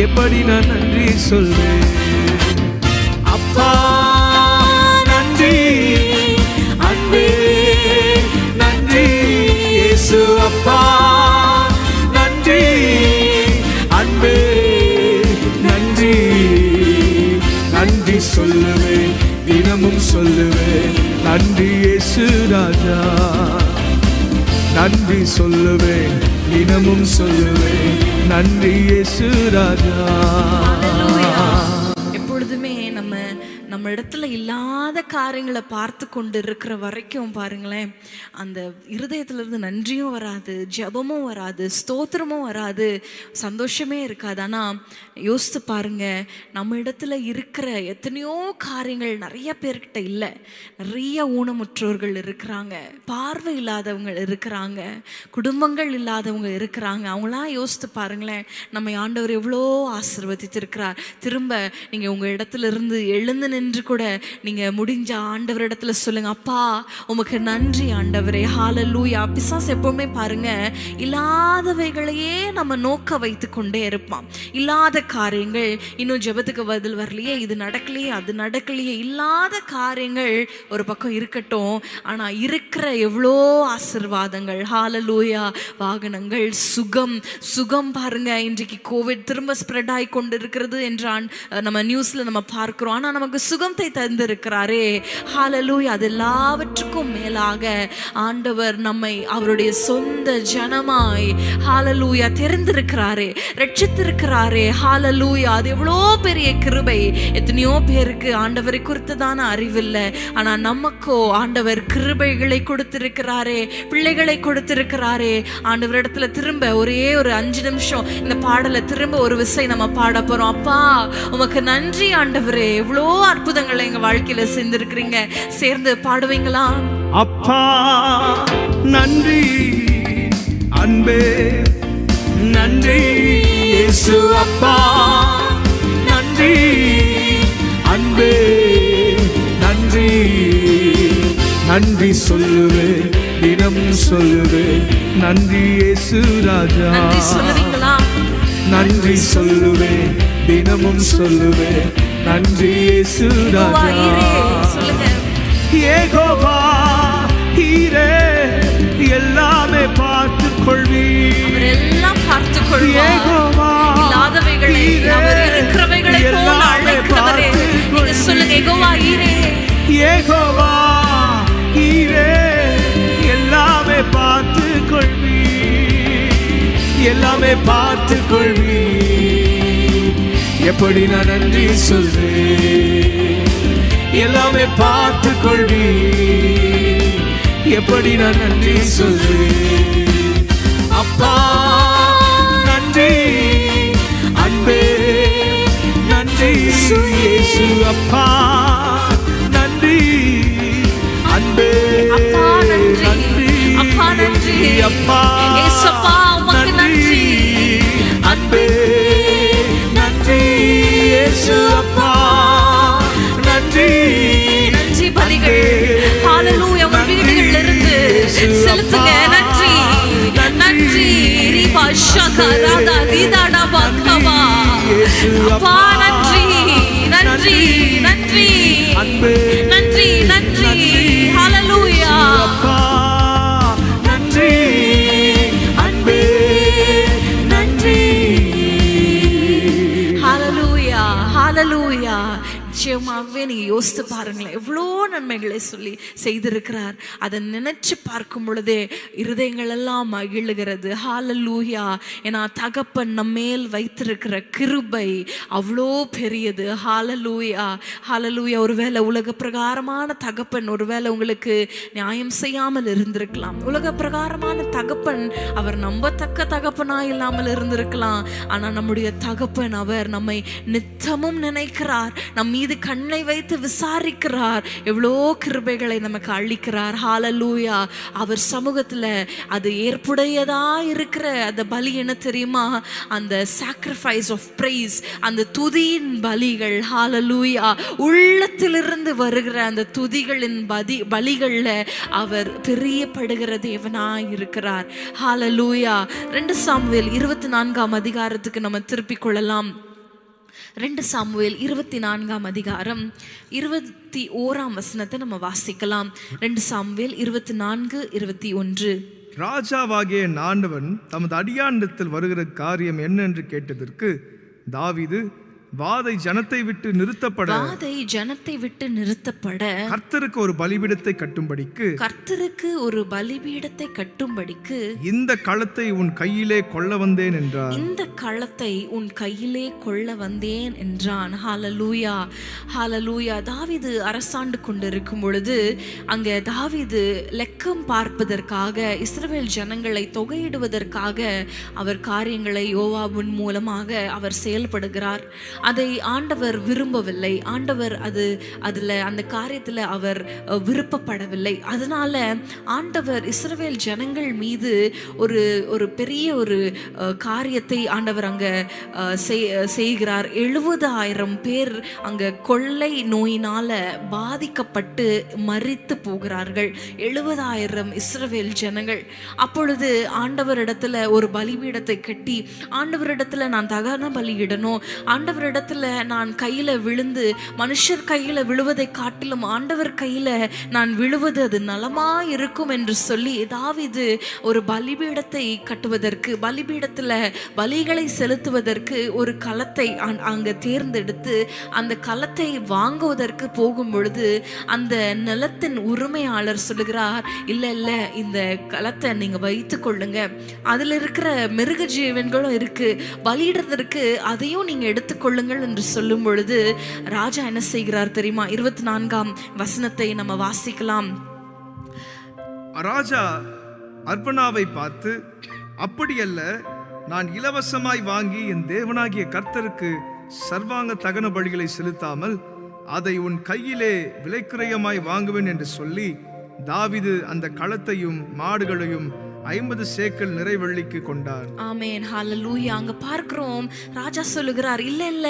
எப்படி நான் நன்றி சொல்வேன்? அப்பா நன்றி, அன்பே நன்றி இயேசு. அப்பா நன்றி, அன்பே நன்றி. நன்றி சொல்லுவேன், தினமும் சொல்லுவேன், நன்றி இயேசு ராஜா. நன்றி சொல்லுவேன், தினமும் சொல்லுவேன், நன்றி இயேசு ராஜா. எப்பொழுதுமே நம்ம இடத்துல இல்லாத காரியங்களை பார்த்து கொண்டு இருக்கிற வரைக்கும் பாருங்களேன், அந்த இருதயத்திலிருந்து நன்றியும் வராது, ஜெபமும் வராது, ஸ்தோத்திரமும் வராது, சந்தோஷமே இருக்காது. ஆனால் யோசித்து பாருங்க, நம்ம இடத்துல இருக்கிற எத்தனையோ காரியங்கள் நிறைய பேர்கிட்ட இல்லை. நிறைய ஊனமுற்றோர்கள் இருக்கிறாங்க, பார்வை இல்லாதவங்க இருக்கிறாங்க, குடும்பங்கள் இல்லாதவங்க இருக்கிறாங்க. அவங்களாம் யோசித்து பாருங்களேன், நம்ம ஆண்டவர் எவ்வளோ ஆசீர்வதித்திருக்கிறார். திரும்ப நீங்கள் உங்கள் இடத்துல இருந்து எழுந்து நின்று கூட நீங்கள் முடிஞ்ச ஆண்டவர் இடத்துல சொல்லுங்க, அப்பா உமக்கு நன்றி ஆண்டவரே. ஹalleluya. பிசாசு எப்பவுமே பாருங்க, இல்லாதவைகளையே நம்ம நோக்க வைத்து கொண்டே இருப்பான். இல்லாத காரியங்கள், இன்னும் ஜெபத்துக்கு பதில் வரலையே, இது நடக்கலையே, அது நடக்கலையே, இல்லாத காரியங்கள் ஒரு பக்கம் இருக்கட்டும், ஆனால் இருக்கிற எவ்வளோ ஆசீர்வாதங்கள். ஹalleluya. வாகனங்கள், சுகம் பாருங்க, இன்றைக்கு கோவிட் திரும்ப ஸ்ப்ரெட் ஆகி கொண்டு இருக்கிறது என்றான் நம்ம நியூஸ்ல நம்ம பார்க்கிறோம். ஆனால் நமக்கு சுகத்தை தந்திருக்கிறாரே. ஹalleluya. அது எல்லாவற்றுக்கும் மேலாக ஆண்டவர் நம்மை அவருடைய சொந்த ஜனமாய் ஹalleluya தெரிந்திருக்கிறாரே, ரட்சித்திருக்கிறாரே. ஹalleluya. அது எவ்வளோ பெரிய கிருபை. எத்தனையோ பேருக்கு ஆண்டவரை குறித்ததான அறிவில்லை, ஆனா நமக்கோ ஆண்டவர் கிருபைகளை கொடுத்திருக்கிறாரே, பிள்ளைகளை கொடுத்திருக்கிறாரே. ஆண்டவரிடத்துல திரும்ப ஒரே ஒரு 5 நிமிஷம் இந்த பாடலை திரும்ப ஒரு விசை நம்ம பாட போறோம். அப்பா உமக்கு நன்றி ஆண்டவரே, எவ்வளோ அற்புதங்களை எங்க வாழ்க்கையில செஞ்சிருக்கிறீங்க. சேர்ந்து பாடுவீங்களா? அப்பா நன்றி, அன்பே நன்றி, இயேசு அப்பா நன்றி, அன்பே நன்றி, நன்றி சொல்லுவேன், தினம் சொல்லுவேன், நன்றி இயேசு ராஜா. நன்றி சொல்லுவீங்களா? நன்றி சொல்லுவேன், தினமும் சொல்லுவேன், நன்றி இயேசு ராஜா. சொல்லுங்க. யெகோவா ஈரே, எல்லாமே பார்த்துக் கொள்வீர், எல்லாம் பார்த்துக் கொள்வார். இல்லாதவைகளை அவர் இருக்கிறவைகளை போல அழைக்கிறவரே. நீங்க சொல்லுங்க, யெகோவா ஈரே, யெகோவா ஈரே, எல்லாமே பார்த்துக் கொள்வீர், எல்லாமே பார்த்துக் கொள்வீர். எப்படி நான் நன்றி சொல்வேன், எல்லாமே பார்த்துக் கொள்வீர், எப்படி நான் நன்றி சொல்வேன். அப்பா நன்றி, அன்பே நன்றி, இயேசு அப்பா நன்றி, அன்பே அப்பா நன்றி, அப்பா நன்றி, அப்பா இயேசப்பா உமக்கு நன்றி, அன்பே நன்றி, இயேசு அப்பா நன்றி, நன்றி பலிகள் ஹalleluya உங்கள் வீடுகளில் இருந்து செலுத்துங்க. நன்றி நன்றி. ரிபா ஷகராதா தீதாடா பக்கவா. அப்பா நன்றி நன்றி நன்றி நன்றி நன்றி. ஹalleluya. அப்பா நன்றி, அன்பே நன்றி. ஹalleluya ஹalleluya. நிச்சயமாகவே நீங்க யோசித்து பாருங்களேன், எவ்வளோ நன்மைகளை சொல்லி செய்திருக்கிறார். அதை நினைச்சு பார்க்கும் பொழுதே இருதயங்கள் எல்லாம் மகிழுகிறது. ஹalleluya. ஏன்னா தகப்பன் நம்மேல் வைத்திருக்கிற கிருபை அவ்வளோ பெரியது. ஹalleluya ஹalleluya. ஒருவேளை உலக பிரகாரமான தகப்பன் ஒருவேளை உங்களுக்கு நியாயம் செய்யாமல் இருந்திருக்கலாம். உலக பிரகாரமான தகப்பன் அவர் நம்பத்தக்க தகப்பனா இல்லாமல் இருந்திருக்கலாம். ஆனா நம்முடைய தகப்பன் அவர் நம்மை நித்தமும் நினைக்கிறார், நம் மீது கண்ணை வைத்து விசாரிக்கிறார், எவ்வளோ கிருபைகளை நமக்கு அளிக்கிறார். ஹalleluya. அவர் சமூகத்துல அது ஏற்புடையதா இருக்கிற அந்த பலி என்ன தெரியுமா? அந்த sacrifice of praise, அந்த துதியின் பலிகள். ஹalleluya. உள்ளத்திலிருந்து வருகிற அந்த துதிகளின் பலிகள்ல அவர் பிரியப்படுகிற தேவனாய் இருக்கிறார். ஹalleluya. 2 சாமுவேல் 24ஆம் அதிகாரத்துக்கு நம்ம திருப்பிக் கொள்ளலாம். 2 சாமுவேல் 24ஆம் அதிகாரம் 21ஆம் வசனத்தை நம்ம வாசிக்கலாம். 2 சாமுவேல் 24:21. ராஜாவாகிய ஆண்டவன் தமது அடியானிடத்தில் வருகிற காரியம் என்ன என்று கேட்டதற்கு தாவீது, வாதை ஜனத்தை விட்டு நிறுத்தப்பட கர்த்தருக்கு ஒரு பலிபீடத்தை கட்டும்படிக்கு இந்த களத்தை உன் கையிலே கொள்ள வந்தேன் என்றார். இந்த களத்தை உன் கையிலே கொள்ள வந்தேன் என்றான். ஹalleluya ஹalleluya. தாவீது அரசாண்டு கொண்டிருக்கும் பொழுது அங்கே தாவீது லெக்கம் பார்ப்பதற்காக இஸ்ரவேல் ஜனங்களை தொகையிடுவதற்காக அவர் காரியங்களை யோவாபின் மூலமாக அவர் செயல்படுகிறார். அதை ஆண்டவர் விரும்பவில்லை. ஆண்டவர் அதுல அந்த காரியத்துல அவர் விருப்பப்படவில்லை. அதனால ஆண்டவர் இஸ்ரவேல் ஜனங்கள் மீது ஒரு பெரிய ஒரு காரியத்தை ஆண்டவர் அங்க செய்கிறார். 70,000 பேர் அங்க கொள்ளை நோயினால பாதிக்கப்பட்டு மரித்து போகிறார்கள். 70,000 இஸ்ரவேல் ஜனங்கள். அப்பொழுது ஆண்டவரிடத்துல ஒரு பலிபீடத்தை கட்டி, ஆண்டவரிடத்துல நான் தகன பலியிடணும், ஆண்டவரிடத்துல ஆண்டவரிடத்துல நான் கையில விழுந்து மனுஷர் கையில விழுவதை காட்டிலும் ஆண்டவர் கையில நான் விழுவது அது நலமா இருக்கும் என்று சொல்லி தாவீது ஒரு பலிபீடத்தை கட்டுவதற்கு, பலிபீடத்துல பலிகளை செலுத்துவதற்கு ஒரு களத்தை அங்க தேர்ந்தெடுத்து அந்த களத்தை வாங்குவதற்கு போகும் பொழுது அந்த நிலத்தின் உரிமையாளர் சொல்லுகிறார், இல்ல இல்ல இந்த களத்தை நீங்க வைத்துக் கொள்ளுங்க, அதுல இருக்கிற மிருக ஜீவன்களும் இருக்கு, பலியிடுறதற்கு அதையும் நீங்க எடுத்துக்கொள்ளுங்கள் என்று சொல்லும் பொழுது ராஜா என்ன செய்கிறார் தெரியுமா? 24ஆம் வசனத்தை நம்ம வாசிக்கலாம். ராஜா அர்பனாவை பார்த்து, அப்படியல்ல, நான் இலவசமாய் வாங்கி என் தேவனாகிய கர்த்தருக்கு சர்வாங்க தகன பலிகளை செலுத்தாமல் அதை உன் கையிலே விலைக்கிரயமாய் வாங்குவேன் என்று சொல்லி தாவீது அந்த களத்தையும் மாடுகளையும் 50 சேக்கல் நிறைவெள்ளிக்கு கொண்டார். ஆமென், ஹல்லேலூயா. அங்க பார்க்கிறோம் ராஜா சொல்லுகிறார், இல்ல இல்ல,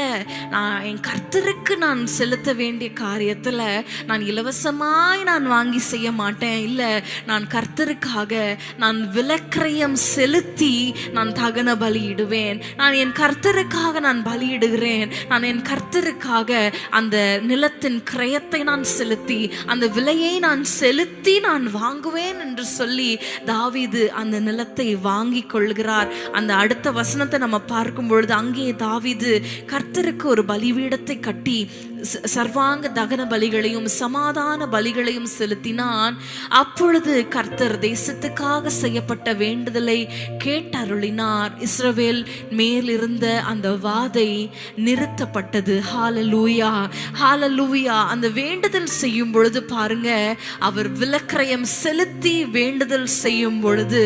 நான் என் கர்த்தருக்கு நான் செலுத்த வேண்டிய காரியத்துல நான் இலவசமாய் நான் வாங்கி செய்ய மாட்டேன். இல்ல, நான் கர்த்தருக்காக நான் விலைக்கிரயம் செலுத்தி நான் தகன பலியிடுவேன். நான் என் கர்த்தருக்காக நான் பலியிடுகிறேன். நான் என் கர்த்தருக்காக அந்த நிலத்தின் கிரயத்தை நான் செலுத்தி அந்த விலையை நான் செலுத்தி நான் வாங்குவேன் என்று சொல்லி தாவீது அந்த நிலத்தை வாங்கி கொள்கிறார். அந்த அடுத்த வசனத்தை நம்ம பார்க்கும் பொழுது அங்கே தாவீது கர்த்தருக்கு ஒரு பலிபீடத்தை கட்டி சர்வாங்க தகன பலிகளையும் சமாதான பலிகளையும் செலுத்தினான். அப்பொழுது கர்த்தர் தேசத்துக்காக செய்யப்பட்ட வேண்டுதலை கேட்டருளினார். இஸ்ரவேல் மேலிருந்த அந்த வாதை நிறுத்தப்பட்டது. ஹல்லேலூயா, ஹல்லேலூயா. அந்த வேண்டுதல் செய்யும் பொழுது பாருங்க, அவர் விலைக்கிரயம் செலுத்தி வேண்டுதல் செய்யும் பொழுது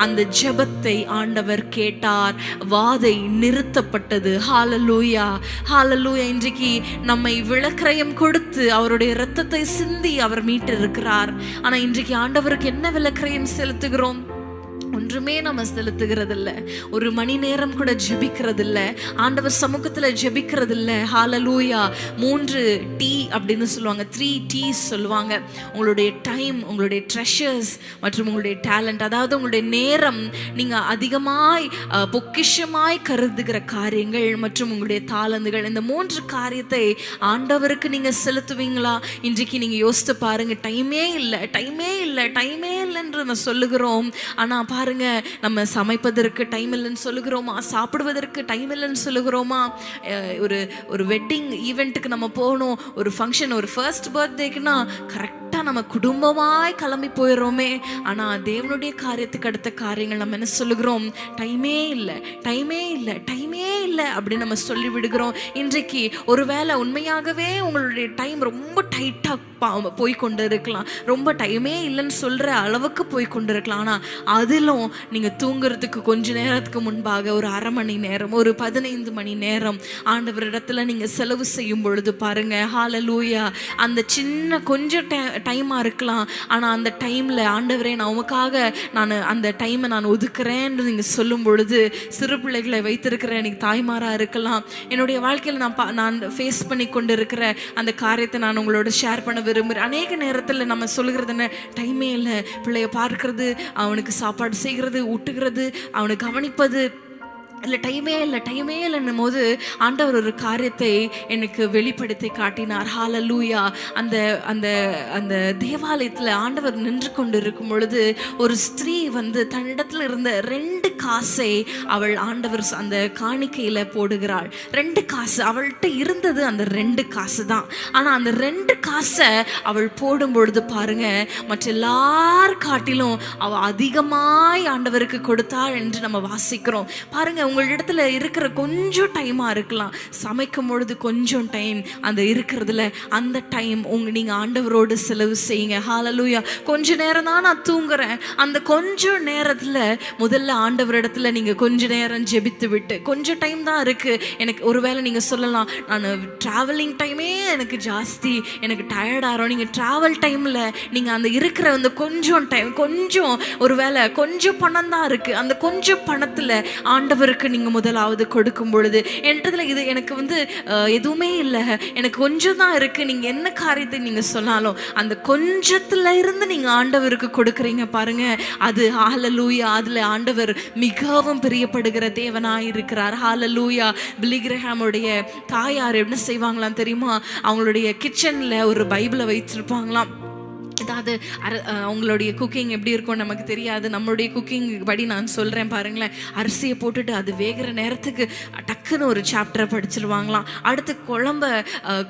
அந்த ஜெபத்தை ஆண்டவர் கேட்டார். வாதை நிறுத்தப்பட்டது. ஹல்லேலூயா, ஹல்லேலூயா. இன்றைக்கு நம்மை விலைக்கிரயம் கொடுத்து அவருடைய இரத்தத்தை சிந்தி அவர் மீட்டு இருக்கிறார். ஆனா இன்றைக்கு ஆண்டவருக்கு என்ன விலைக்கிரயம் செலுத்துகிறோம்? ஒன்றுமே நம்ம செலுத்துகிறது இல்லை. ஒரு மணி நேரம் கூட ஜெபிக்கிறது இல்லை. ஆண்டவர் சமூகத்துல ஜெபிக்கிறது இல்லை. ஹல்லேலூயா. 3 T அப்படின்னு சொல்லுவாங்க, 3 T's சொல்லுவாங்க. உங்களுடைய டைம், உங்களுடைய ட்ரெஷர்ஸ் மற்றும் உங்களுடைய டேலண்ட். அதாவது உங்களுடைய நேரம், நீங்க அதிகமாய் பொக்கிஷமாய் கருதுகிற காரியங்கள் மற்றும் உங்களுடைய தாளந்துகள். இந்த 3 காரியத்தை ஆண்டவருக்கு நீங்க செலுத்துவீங்களா? இன்றைக்கு நீங்க யோசித்து பாருங்க. டைமே இல்லை, டைமே இல்லை, டைமே இல்லைன்னு நம்ம சொல்லுகிறோம். ஆனா பாருங்க, நம்ம சமைப்பதற்கு டைம் இல்லைன்னு சொல்லுகிறோமா? சாப்பிடுவதற்கு டைம் இல்லைன்னு சொல்லுகிறோமா? ஒரு வெட்டிங் ஈவெண்ட்டுக்கு நம்ம போகணும், ஒரு ஃபங்க்ஷன், ஒரு ஃபர்ஸ்ட் பர்த்டேக்குன்னா கரெக்டாக நம்ம குடும்பமாய் கிளம்பி போயிடுறோமே. ஆனால் தேவனுடைய காரியத்துக்கு அடுத்த காரியங்கள் நம்ம என்ன சொல்லுகிறோம்? டைமே இல்லை, டைமே இல்லை, டைமே இல்லை அப்படின்னு நம்ம சொல்லி விடுகிறோம். இன்றைக்கு ஒருவேளை உண்மையாகவே உங்களுடைய டைம் ரொம்ப டைட்டாக போய் கொண்டு இருக்கலாம், ரொம்ப டைமே இல்லைன்னு சொல்கிற அளவுக்கு போய் கொண்டு இருக்கலாம். ஆனால் அதிலும் நீங்கள் தூங்குறதுக்கு கொஞ்ச நேரத்துக்கு முன்பாக ஒரு அரை மணி நேரம், ஒரு 15 மணி நேரம் ஆண்டவரிடத்துல நீங்கள் செலவு செய்யும் பொழுது பாருங்க, ஹல்லேலூயா, அந்த சின்ன கொஞ்சம் டைமாக இருக்கலாம். ஆனால் அந்த டைமில் ஆண்டவரே நான் உமக்காக நான் அந்த டைமை நான் ஒதுக்குறேன்னு நீங்கள் சொல்லும் பொழுது, சிறு பிள்ளைகளை வைத்திருக்கிற எனக்கு தாய்மாராக இருக்கலாம், என்னுடைய வாழ்க்கையில் நான் ஃபேஸ் பண்ணி கொண்டு இருக்கிற அந்த காரியத்தை நான் உங்களோட ஷேர் பண்ண விரும்புகிறேன். அநேக நேரத்தில் நம்ம சொல்லுகிறது என்ன? டைமே இல்லை. பிள்ளைய பார்க்கறது, அவனுக்கு சாப்பாடு செய்கிறது, ஊட்டுகிறது, அவனை கவனிப்பது இல்லை, டைமே இல்லை, டைமே இல்லைன்னும் போது ஆண்டவர் ஒரு காரியத்தை எனக்கு வெளிப்படுத்தி காட்டினார். ஹல்லேலூயா. அந்த அந்த அந்த தேவாலயத்தில் ஆண்டவர் நின்று கொண்டு இருக்கும் பொழுது ஒரு ஸ்திரீ வந்து தன்னிடத்தில் இருந்த 2 காசை அவள் ஆண்டவர் அந்த காணிக்கையில் போடுகிறாள். 2 காசு அவள்கிட்ட இருந்தது, அந்த 2 காசு தான். ஆனால் அந்த 2 காசை அவள் போடும் பொழுது பாருங்க, மற்ற எல்லார் காட்டிலும் அவள் அதிகமாய் ஆண்டவருக்கு கொடுத்தாள் என்று நம்ம வாசிக்கிறோம். பாருங்க, உங்களிடத்துல இருக்கிற கொஞ்சம் டைமாக இருக்கலாம், சமைக்கும் பொழுது கொஞ்சம் டைம் அந்த இருக்கிறதுல அந்த டைம் நீங்கள் ஆண்டவரோடு செலவு செய்யுங்க. ஹல்லேலூயா. கொஞ்ச நேரம் தான் நான் தூங்குறேன், அந்த கொஞ்சம் நேரத்தில் முதல்ல ஆண்டவரிடத்துல நீங்கள் கொஞ்ச நேரம் ஜெபித்து விட்டு, கொஞ்சம் டைம் தான் இருக்குது எனக்கு. ஒருவேளை நீங்கள் சொல்லலாம், நான் ட்ராவலிங் டைமே எனக்கு ஜாஸ்தி, எனக்கு டயர்டாகிறோம். நீங்கள் ட்ராவல் டைமில் நீங்கள் அந்த இருக்கிற அந்த கொஞ்சம் டைம், கொஞ்சம் ஒருவேளை கொஞ்சம் பணம் தான் இருக்குது, அந்த கொஞ்சம் பணத்தில் ஆண்டவருக்கு ஆண்டவருக்கு நீங்கள் முதலாவது கொடுக்கும் பொழுது, என்கிட்ட இது எனக்கு எதுவுமே இல்லை, எனக்கு கொஞ்சம் தான் இருக்குது, நீங்கள் என்ன காரியத்தை நீங்கள் சொன்னாலும் அந்த கொஞ்சத்துல இருந்து நீங்கள் ஆண்டவருக்கு கொடுக்குறீங்க பாருங்க, அது ஹல்லேலூயா, அதில் ஆண்டவர் மிகவும் பிரியப்படுகிற தேவனாய் இருக்கிறார். ஹல்லேலூயா. பில்லி கிரஹாமுடைய தாயார் என்ன செய்வாங்களாம் தெரியுமா? அவங்களுடைய கிச்சனில் ஒரு பைபிளை வைத்திருப்பாங்களாம். ஏதாவது அவங்களுடைய குக்கிங் எப்படி இருக்கும் நமக்கு தெரியாது, நம்மளுடைய குக்கிங் படி நான் சொல்கிறேன் பாருங்களேன். அரிசியை போட்டுட்டு அது வேகிற நேரத்துக்கு டக்குன்னு ஒரு சாப்டரை படிச்சிருவாங்களாம். அடுத்து குழம்ப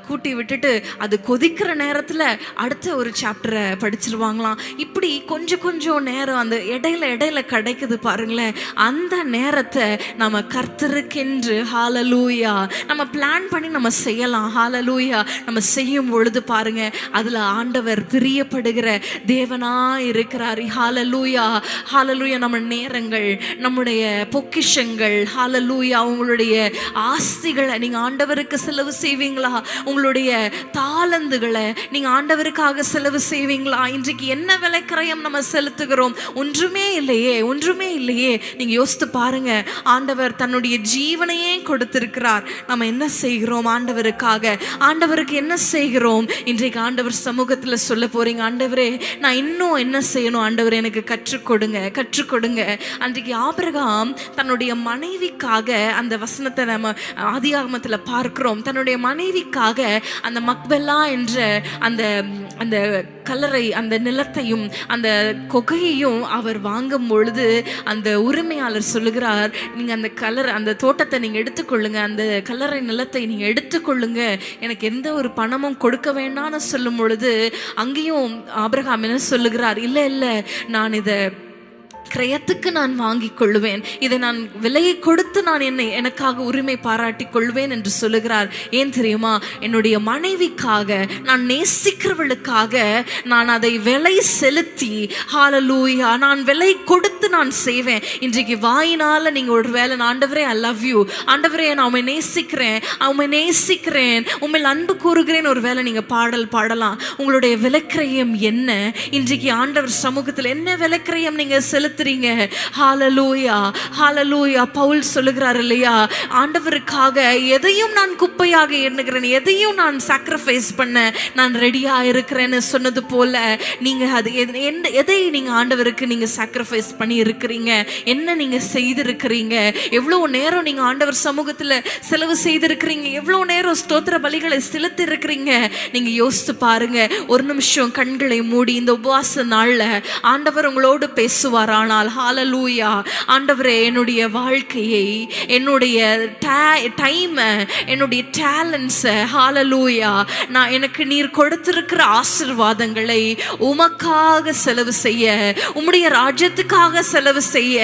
கூட்டி விட்டுட்டு அது கொதிக்கிற நேரத்தில் அடுத்த ஒரு சாப்டரை படிச்சிருவாங்களாம். இப்படி கொஞ்சம் கொஞ்சம் நேரம் அந்த இடையில கிடைக்குது பாருங்களேன். அந்த நேரத்தை நம்ம கர்த்தருக்கென்று ஹல்லேலூயா நம்ம பிளான் பண்ணி நம்ம செய்யலாம். ஹல்லேலூயா. நம்ம செய்யும் பொழுது பாருங்க, அதில் ஆண்டவர் பிரியப்படுகிற தேவனா இருக்கிறார். ஹல்லேலூயா. ஹல்லேலூயா. நம்ம நேரங்கள், நம்முடைய பொக்கிஷங்கள், ஹல்லேலூயா, உங்களுடைய ஆஸ்திகளை நீங்க ஆண்டவருக்கு செலவு செய்வீங்களா? உங்களுடைய தாளந்துகளை நீங்க ஆண்டவருக்காக செலவு செய்வீங்களா? இன்றைக்கு என்ன விலைக்கிரயம் நம்ம செலுத்துகிறோம்? ஒன்றுமே இல்லையே, ஒன்றுமே இல்லையே. நீங்க யோசித்து பாருங்க, ஆண்டவர் தன்னுடைய ஜீவனையே கொடுத்திருக்கிறார். நம்ம என்ன செய்கிறோம் ஆண்டவருக்காக? ஆண்டவருக்கு என்ன செய்கிறோம்? இன்றைக்கு ஆண்டவர் சமூகத்தில் சொல்ல போறீங்க, ஆண்டவரே நான் இன்னும் என்ன செய்யணும் ஆண்டவரே, எனக்கு கற்றுக் கொடுங்க. அன்றைக்கு ஆபிரகாம் தன்னுடைய மனைவிக்காக, அந்த வசனத்தை நம்ம ஆதியாகமத்தில் பார்க்கிறோம், தன்னுடைய மனைவிக்காக அந்த மக்பெலா என்ற அந்த கல்லறை, அந்த நிலத்தையும் அந்த கொகையையும் அவர் வாங்கும் பொழுது அந்த உரிமையாளர் சொல்லுகிறார், நீங்க அந்த தோட்டத்தை நீங்க எடுத்துக்கொள்ளுங்க, அந்த கல்லறை நிலத்தை நீங்க எடுத்துக்கொள்ளுங்க, எனக்கு எந்த ஒரு பணமும் கொடுக்க வேண்டாம்னு சொல்லும் பொழுது அங்கேயும் ஆபிரகாம் என்ன சொல்லுகிறார், இல்லை நான் இதை கிரயத்துக்கு நான் வாங்கிக் கொள்ளுவேன், இதை நான் விலையை கொடுத்து நான் எனக்காக உரிமை பாராட்டி கொள்வேன் என்று சொல்லுகிறார். ஏன் தெரியுமா? என்னுடைய மனைவிக்காக, நான் நேசிக்கிறவளுக்காக நான் அதை விலை செலுத்தி, ஹல்லேலூயா, நான் விலை கொடுத்து நான் செய்வேன். இன்றைக்கு வாயினால நீங்க ஒரு வேலை, ஆண்டவரே ஐ லவ் யூ, ஆண்டவரே நான் உம்மை நேசிக்கிறேன், உம்மை அன்பு கூறுகிறேன், ஒரு வேலை நீங்க பாடல் பாடலாம். உங்களுடைய விலைக்கிரயம் என்ன? இன்றைக்கு ஆண்டவர் சமூகத்தில் என்ன விலைக்கிரயம் நீங்க செலுத்துறீங்க? ஹல்லேலூயா. ஹல்லேலூயா. பவுல் சொல்லுகிறார் இல்லையா, ஆண்டவருக்காக எதையும் நான் குப்பையாக எண்ணுகிறேன், எதையும் நான் சாக்ரிஃபைஸ் பண்ண நான் ரெடியா இருக்கிறேன்னு சொன்னது போல, நீங்க அது எதை நீங்க ஆண்டவருக்கு நீங்க சாக்ரிஃபைஸ் பண்ணி இருக்கிறீங்க? என்ன நீங்க செய்திருக்கிறீங்க? எவ்வளவு நேரம் நீங்க ஆண்டவர் சமூகத்துல செலவு செய்திருக்கிறீங்க? எவ்வளவு நேரம் ஸ்தோத்திர பலிகளை செலுத்தி இருக்கிறீங்க? நீங்க யோசித்து பாருங்க. ஒரு நிமிஷம் கண்களை மூடி இந்த உபவாச நாள்ல ஆண்டவர் உங்களோடு பேசுவார். ஆனால் ஹல்லேலூயா, ஆண்டவரே என்னுடைய வாழ்க்கையை, என்னுடைய டைம், என்னுடைய டேலண்ட்ஸ், ஹல்லேலூயா, நான் எனக்கு நீர் கொடுத்திருக்கிற ஆசீர்வாதங்களை உமக்காக செலவு செய்ய, உம்முடைய ராஜ்யத்துக்காக செலவு செய்ய,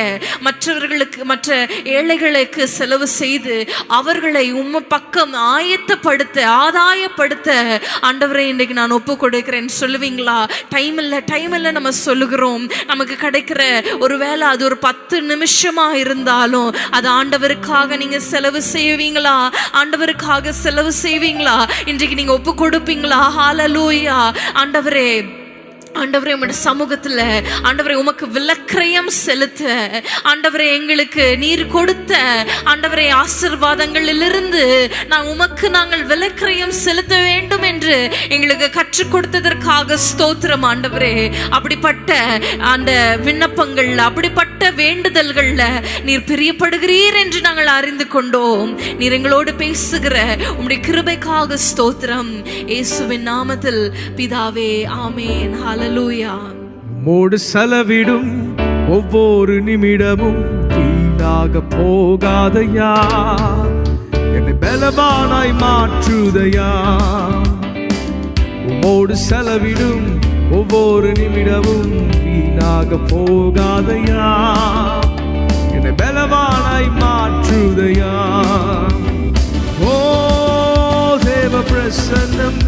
மற்றவர்களுக்கு, மற்ற ஏழைகளுக்கு செலவு செய்து அவர்களை உம்ம பக்கம் ஆதாயப்படுத்த ஆண்டவரே இன்றைக்கு நான் ஒப்பு கொடுக்கிறேன் சொல்லுவீங்களா? டைம் இல்லை நம்ம சொல்லுகிறோம். நமக்கு கிடைக்கிற ஒருவேளை அது ஒரு 10 நிமிஷமா இருந்தாலும் அது ஆண்டவருக்காக நீங்க செலவு செய்வீங்களா? ஆண்டவருக்காக செலவு செய்வீங்களா? இன்றைக்கு நீங்க ஒப்பு கொடுப்பீங்களா? ஹல்லேலூயா. ஆண்டவரே உம்முடைய சமூகத்துல ஆண்டவரே உமக்கு விலைக்கிரயம் செலுத்த, ஆண்டவரே எங்களுக்கு நீர் கொடுத்த ஆண்டவரே ஆசீர்வாதங்களிலிருந்து நாங்கள் விலைக்கிரயம் செலுத்த வேண்டும் என்று எங்களுக்கு கற்றுக் கொடுத்ததற்காக ஸ்தோத்திரம் ஆண்டவரே. அப்படிப்பட்ட அந்த விண்ணப்பங்கள்ல, அப்படிப்பட்ட வேண்டுதல்கள்ல நீர் பிரியப்படுகிறீர் என்று நாங்கள் அறிந்து கொண்டோம். நீர் எங்களோடு பேசுகிற உம்முடைய கிருபைக்காக ஸ்தோத்திரம். இயேசுவின் நாமத்தில் பிதாவே, ஆமென். ஹல்லேலூயா. உம்மோடு செலவிடும் ஒவ்வொரு நிமிடமும் வீணாக போகாதையா, என்னை பலவானாய் மாற்றுதையா. உம்மோடு செலவிடும் ஒவ்வொரு நிமிடமும் வீணாக போகாதையா, என்னை பலவானாய் மாற்றுதையா. ஓ தேவ பிரசன்னம்,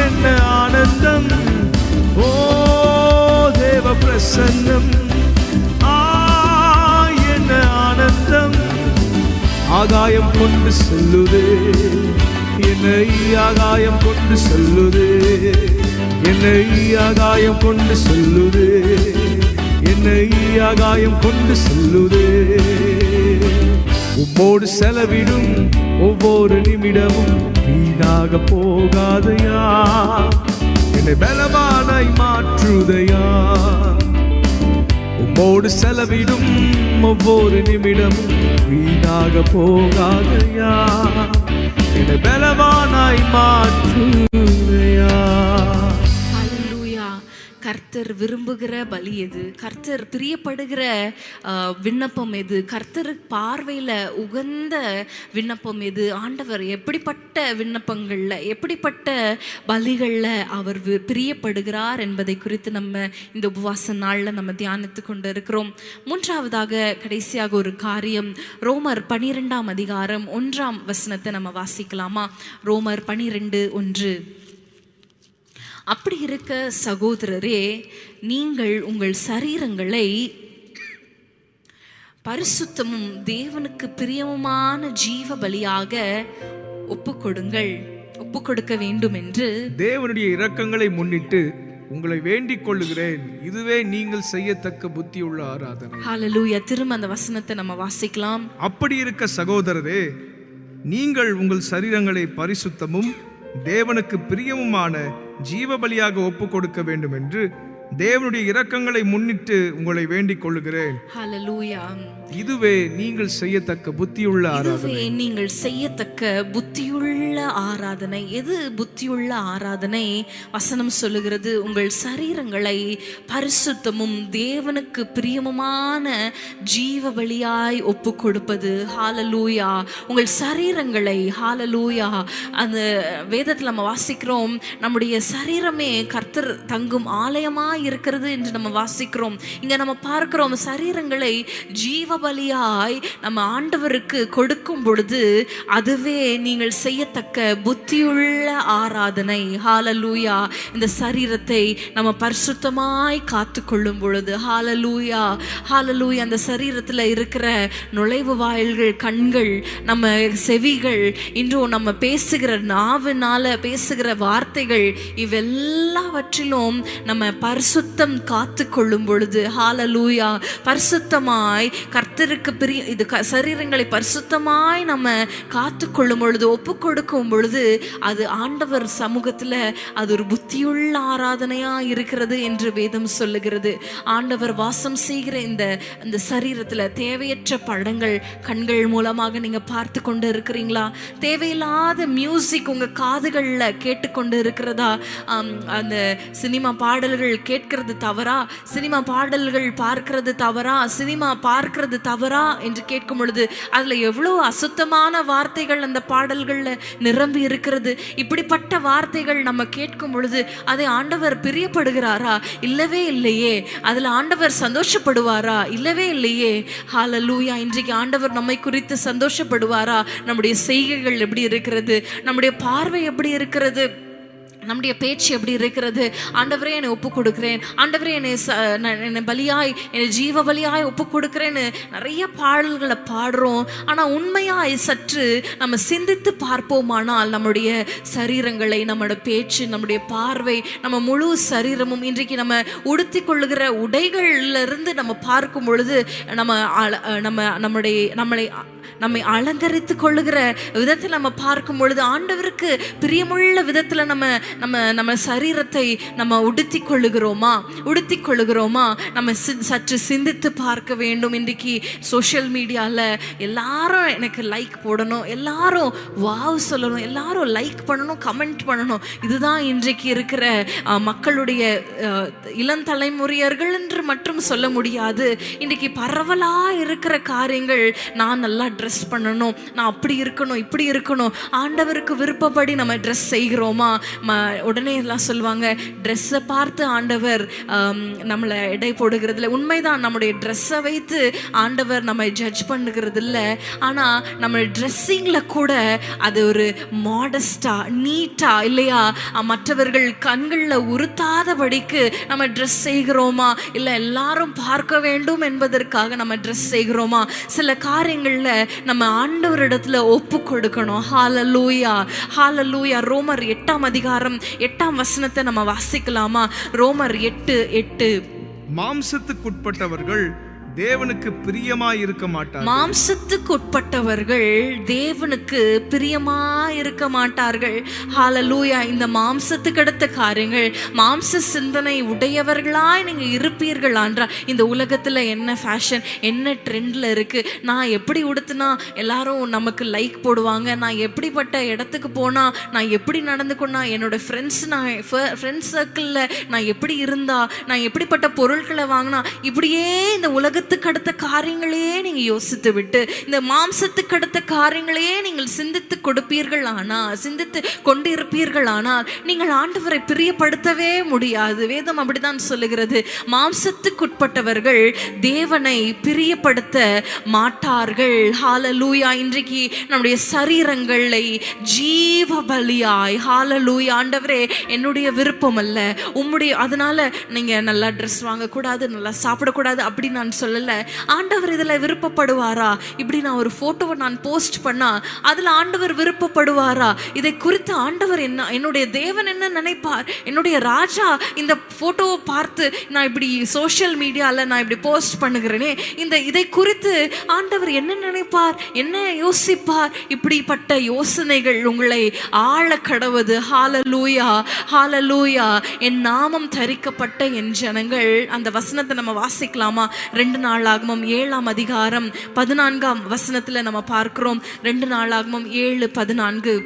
என்ன ஆனந்தம். ஓ தேவ பிரசன்னம், என்ன ஆனந்தம். ஆகாயம் கொண்டு செல்லுதே என்னை, ஆகாயம் கொண்டு செல்லுதே என்னை, ஆகாயம் கொண்டு செல்லுதே என்னை ஆகாயம் கொண்டு செல்லுதே. உம்மோடு செலவிடும் ஒவ்வொரு நிமிடமும் வீணாக போகாதையா, என்னை பலவானாய் மாற்றுதையா. உம்மோடு செலவிடும் ஒவ்வொரு நிமிடமும் வீணாக போகாதையா, என்னை பலவானாய் மாற்றுதையா. கர்த்தர் விரும்புகிற பலி எது? கர்த்தர் பிரியப்படுகிற விண்ணப்பம் எது? கர்த்தர் பார்வையில் உகந்த விண்ணப்பம் எது? ஆண்டவர் எப்படிப்பட்ட விண்ணப்பங்களில், எப்படிப்பட்ட பலிகளில் அவர் பிரியப்படுகிறார் என்பதை குறித்து நம்ம இந்த உபவாச நாளில் நம்ம தியானித்து கொண்டு இருக்கிறோம். மூன்றாவதாக கடைசியாக ஒரு காரியம், ரோமர் 12ஆம் அதிகாரம் 1ஆம் வசனத்தை நம்ம வாசிக்கலாமா? ரோமர் 12:1. அப்படி இருக்க சகோதரரே, நீங்கள் உங்கள் சரீரங்களை பரிசுத்தமும் தேவனுக்கு பிரியமுமான ஜீவ பலியாக ஒப்பு கொடுக்க வேண்டும் என்று தேவனுடைய இரக்கங்களை முன்னிட்டு உங்களை வேண்டிக் கொள்ளுகிறேன். இதுவே நீங்கள் செய்யத்தக்க புத்தியுள்ள ஆராதனை. ஹல்லேலூயா. திரும்ப அந்த வசனத்தை நம்ம வாசிக்கலாம். அப்படி இருக்க சகோதரரே, நீங்கள் உங்கள் சரீரங்களை பரிசுத்தமும் தேவனுக்கு பிரியமுமான ஜீவ பலியாக ஒப்பு கொடுக்க வேண்டும் என்று தேவனுடைய இரக்கங்களை முன்னிட்டு உங்களை வேண்டிக் கொள்ளுகிறேன். ஹல்லேலூயா. இதுவே நீங்கள் செய்யத்தக்க புத்தியுள்ள ஆராதனை. இதுவே நீங்கள் செய்யத்தக்க புத்தியுள்ள ஆராதனை. எது புத்தியுள்ள ஆராதனை? வசனம் சொல்லுகிறது, உங்கள் சரீரங்களை பரிசுத்தமும் தேவனுக்கு பிரியமுமான ஜீவ பலியாய் ஒப்பு கொடுப்பது. ஹல்லேலூயா. உங்கள் சரீரங்களை, ஹல்லேலூயா, அந்த வேதத்தில் நம்ம வாசிக்கிறோம், நம்முடைய சரீரமே கர்த்தர் தங்கும் ஆலயமாய் இருக்கிறது என்று நம்ம வாசிக்கிறோம். இங்க நம்ம பார்க்கிறோம், சரீரங்களை ஜீவ பலியாய் நம்ம ஆண்டவருக்கு கொடுக்கும் பொழுது அதுவே நீங்கள் செய்யத்தக்க புத்தியுள்ள ஆராதனை. ஹல்லேலூயா. இந்த சரீரத்தை நம்ம பரிசுத்தமாய் காத்து கொள்ளும் பொழுது, ஹல்லேலூயா, ஹல்லேலூயா, அந்த சரீரத்தில் இருக்கிற நுழைவு வாயில்கள், கண்கள், நம்ம செவிகள், இன்றும் நம்ம பேசுகிற நாவினால பேசுகிற வார்த்தைகள், இவெல்லாவற்றிலும் நம்ம பரிசுத்தம் காத்து கொள்ளும் பொழுது, ஹல்லேலூயா, பரிசுத்தமாய் கர்த்தருக்கு இது சரீரங்களை பரிசுத்தமாய் நம்ம காத்து கொள்ளும் பொழுது, ஒப்பு கொடுக்கும் பொழுது, அது ஆண்டவர் சமூகத்தில் அது ஒரு புத்தியுள்ள ஆராதனையா இருக்கிறது என்று வேதம் சொல்லுகிறது. ஆண்டவர் வாசம் செய்கிற இந்த சரீரத்தில் தேவையற்ற படங்கள் கண்கள் மூலமாக நீங்க பார்த்து கொண்டு இருக்கிறீங்களா? தேவையில்லாத மியூசிக் உங்க காதுகளில் கேட்டுக்கொண்டு இருக்கிறதா? அந்த சினிமா பாடல்கள் கேட்கிறது தவறா? சினிமா பாடல்கள் பார்க்கிறது தவறா? சினிமா பார்க்கிறது தவறா என்று கேட்கும் பொழுது அதுல எவ்வளவு அசுத்தமான வார்த்தைகள் அந்த பாடல்கள்ல நிரம்பி இருக்கிறது. இப்படிப்பட்ட வார்த்தைகள் நம்ம கேட்கும் பொழுது அதை ஆண்டவர் பிரியப்படுகிறாரா? இல்லவே இல்லையே. அதுல ஆண்டவர் சந்தோஷப்படுவாரா? இல்லவே இல்லையே. ஹல்லேலூயா. இன்றைக்கு ஆண்டவர் நம்மை குறித்து சந்தோஷப்படுவாரா? நம்முடைய செய்கைகள் எப்படி இருக்கிறது? நம்முடைய பார்வை எப்படி இருக்கிறது? நம்முடைய பேச்சு எப்படி இருக்கிறது? ஆண்டவரே என்னை ஒப்பு கொடுக்கிறேன், ஆண்டவரே என்னை பலியாய், என்னை ஜீவ பலியாய் ஒப்பு கொடுக்கிறேன்னு நிறைய பாடல்களை பாடுறோம். ஆனால் உண்மையாய் சற்று நம்ம சிந்தித்து பார்ப்போமானால் நம்முடைய சரீரங்களை, நம்மளோட பேச்சு, நம்முடைய பார்வை, நம்ம முழு சரீரமும் இன்றைக்கு நம்ம உடுத்தி கொள்ளுகிற உடைகளிலிருந்து நம்ம பார்க்கும் பொழுது நம்மை அலங்கரித்து கொள்ளுகிற விதத்தில் நம்ம பார்க்கும் பொழுது ஆண்டவருக்கு பிரியமுள்ள விதத்தில் நம்ம சரீரத்தை நம்ம உடுத்தி கொள்ளுகிறோமா? நம்ம சற்று சிந்தித்து பார்க்க வேண்டும். இன்றைக்கு சோஷியல் மீடியாவில் எல்லாரும் எனக்கு லைக் போடணும், எல்லாரும் வாவ் சொல்லணும், எல்லாரும் லைக் பண்ணணும், கமெண்ட் பண்ணணும். இதுதான் இன்றைக்கு இருக்கிற மக்களுடைய இளந்தலைமுறையர்கள் என்று மட்டும் சொல்ல முடியாது. இன்றைக்கு பரவலாக இருக்கிற காரியங்கள், நான் நல்லா ட்ரெஸ் பண்ணணும், நான் அப்படி இருக்கணும், இப்படி இருக்கணும். ஆண்டவருக்கு விருப்பப்படி நம்ம ட்ரெஸ் செய்கிறோமா? உடனே எல்லாம் சொல்லுவாங்க, ட்ரெஸ்ஸை பார்த்து ஆண்டவர் நம்மளை எடை போடுகிறதுல உண்மைதான். நம்முடைய ட்ரெஸ்ஸை வைத்து ஆண்டவர் நம்ம ஜட்ஜ் பண்ணுகிறது இல்லை. ஆனால் நம்ம ட்ரெஸ்ஸிங்கில் கூட அது ஒரு மாடஸ்டா, நீட்டா இல்லையா, மற்றவர்கள் கண்களில் உறுத்தாதபடிக்கு நம்ம ட்ரெஸ் செய்கிறோமா? இல்லை எல்லாரும் பார்க்க வேண்டும் என்பதற்காக நம்ம ட்ரெஸ் செய்கிறோமா? சில காரியங்களில் நம்ம ஆண்டவரிடத்துல ஒப்பு கொடுக்கணும். ஹல்லேலூயா, ஹல்லேலூயா. ரோமர் 8ஆம் அதிகாரம் 8ஆம் வசனத்தை நம்ம வாசிக்கலாமா? ரோமர் 8:8. மாம்சத்துக்குட்பட்டவர்கள் தேவனுக்கு பிரியமாய் இருக்க மாட்டார்கள். மாம்சத்துக்கு உட்பட்டவர்கள் தேவனுக்கு பிரியமாய் இருக்க மாட்டார்கள். ஹalleluya. இந்த மாம்சத்துக்கு அடுத்த காரியங்கள், மாம்ச சிந்தனை உடையவர்களாய் நீங்க இருப்பீர்கள் என்றால், இந்த உலகத்துல என்ன ஃபேஷன், என்ன ட்ரெண்ட்ல இருக்கு, நான் எப்படி உடுத்துனா எல்லாரும் நமக்கு லைக் போடுவாங்க, நான் எப்படிப்பட்ட இடத்துக்கு போனா, நான் எப்படி நடந்துக்கொண்டா, என்னோட ஃப்ரெண்ட்ஸ் சர்க்கிள்ல நான் எப்படி இருந்தா, நான் எப்படிப்பட்ட பொருட்களை வாங்கினா, இப்படியே இந்த உலகத்துக்கு அடுத்த காரியங்களே நீங்க யோசித்து விட்டு, இந்த மாம்சத்துக்கு அடுத்த காரியங்களே நீங்கள் சிந்தித்து கொடுப்பீர்கள் ஆனால், சிந்தித்து கொண்டிருப்பீர்கள் ஆனால், நீங்கள் ஆண்டவரை பிரியப்படுத்தவே முடியாது. வேதம் அப்படிதான் சொல்லுகிறது. மாம்சத்துக்குட்பட்டவர்கள் தேவனை பிரியப்படுத்த மாட்டார்கள். ஹalleluya. இன்றைக்கு நம்முடைய சரீரங்களை ஜீவ பலியாய், ஹalleluya, ஆண்டவரே என்னுடைய விருப்பம் அல்ல உம்முடைய, அதனால நீங்க நல்லா ட்ரெஸ் வாங்கக்கூடாது, நல்லா சாப்பிடக்கூடாது அப்படி நான் சொல்லல. ஆண்டவர் இதுல விருப்பப்படுவாரா? இப்படி நான் ஒரு போட்டோவை நான் போஸ்ட் பண்ணா அதுல ஆண்டவர் விருப்பப்படுவாரா? இதை குறித்து ஆண்டவர் என்ன, என்னுடைய தேவன் என்ன நினைப்பார்? என்னுடைய ராஜா இந்த போட்டோவை பார்த்து நான் இப்படி சோஷியல் மீடியால நான் இப்படி போஸ்ட் பண்ணுகிறேனே, இதை குறித்து ஆண்டவர் என்ன நினைப்பார், என்ன யோசிப்பார்? இப்படிப்பட்ட யோசனைகள் உங்களை ஆழ கடவது. ஹalleluya, ஹalleluya. என் நாமம் தரிக்கப்பட்ட என் ஜனங்கள், அந்த வசனத்தை நம்ம வாசிக்கலாமா? 2 நாளாகமம் 7ஆம் அதிகாரம் 14ஆம் வசனத்துல நம்ம பார்க்கிறோம். 2 நாளாகமம் 7:14.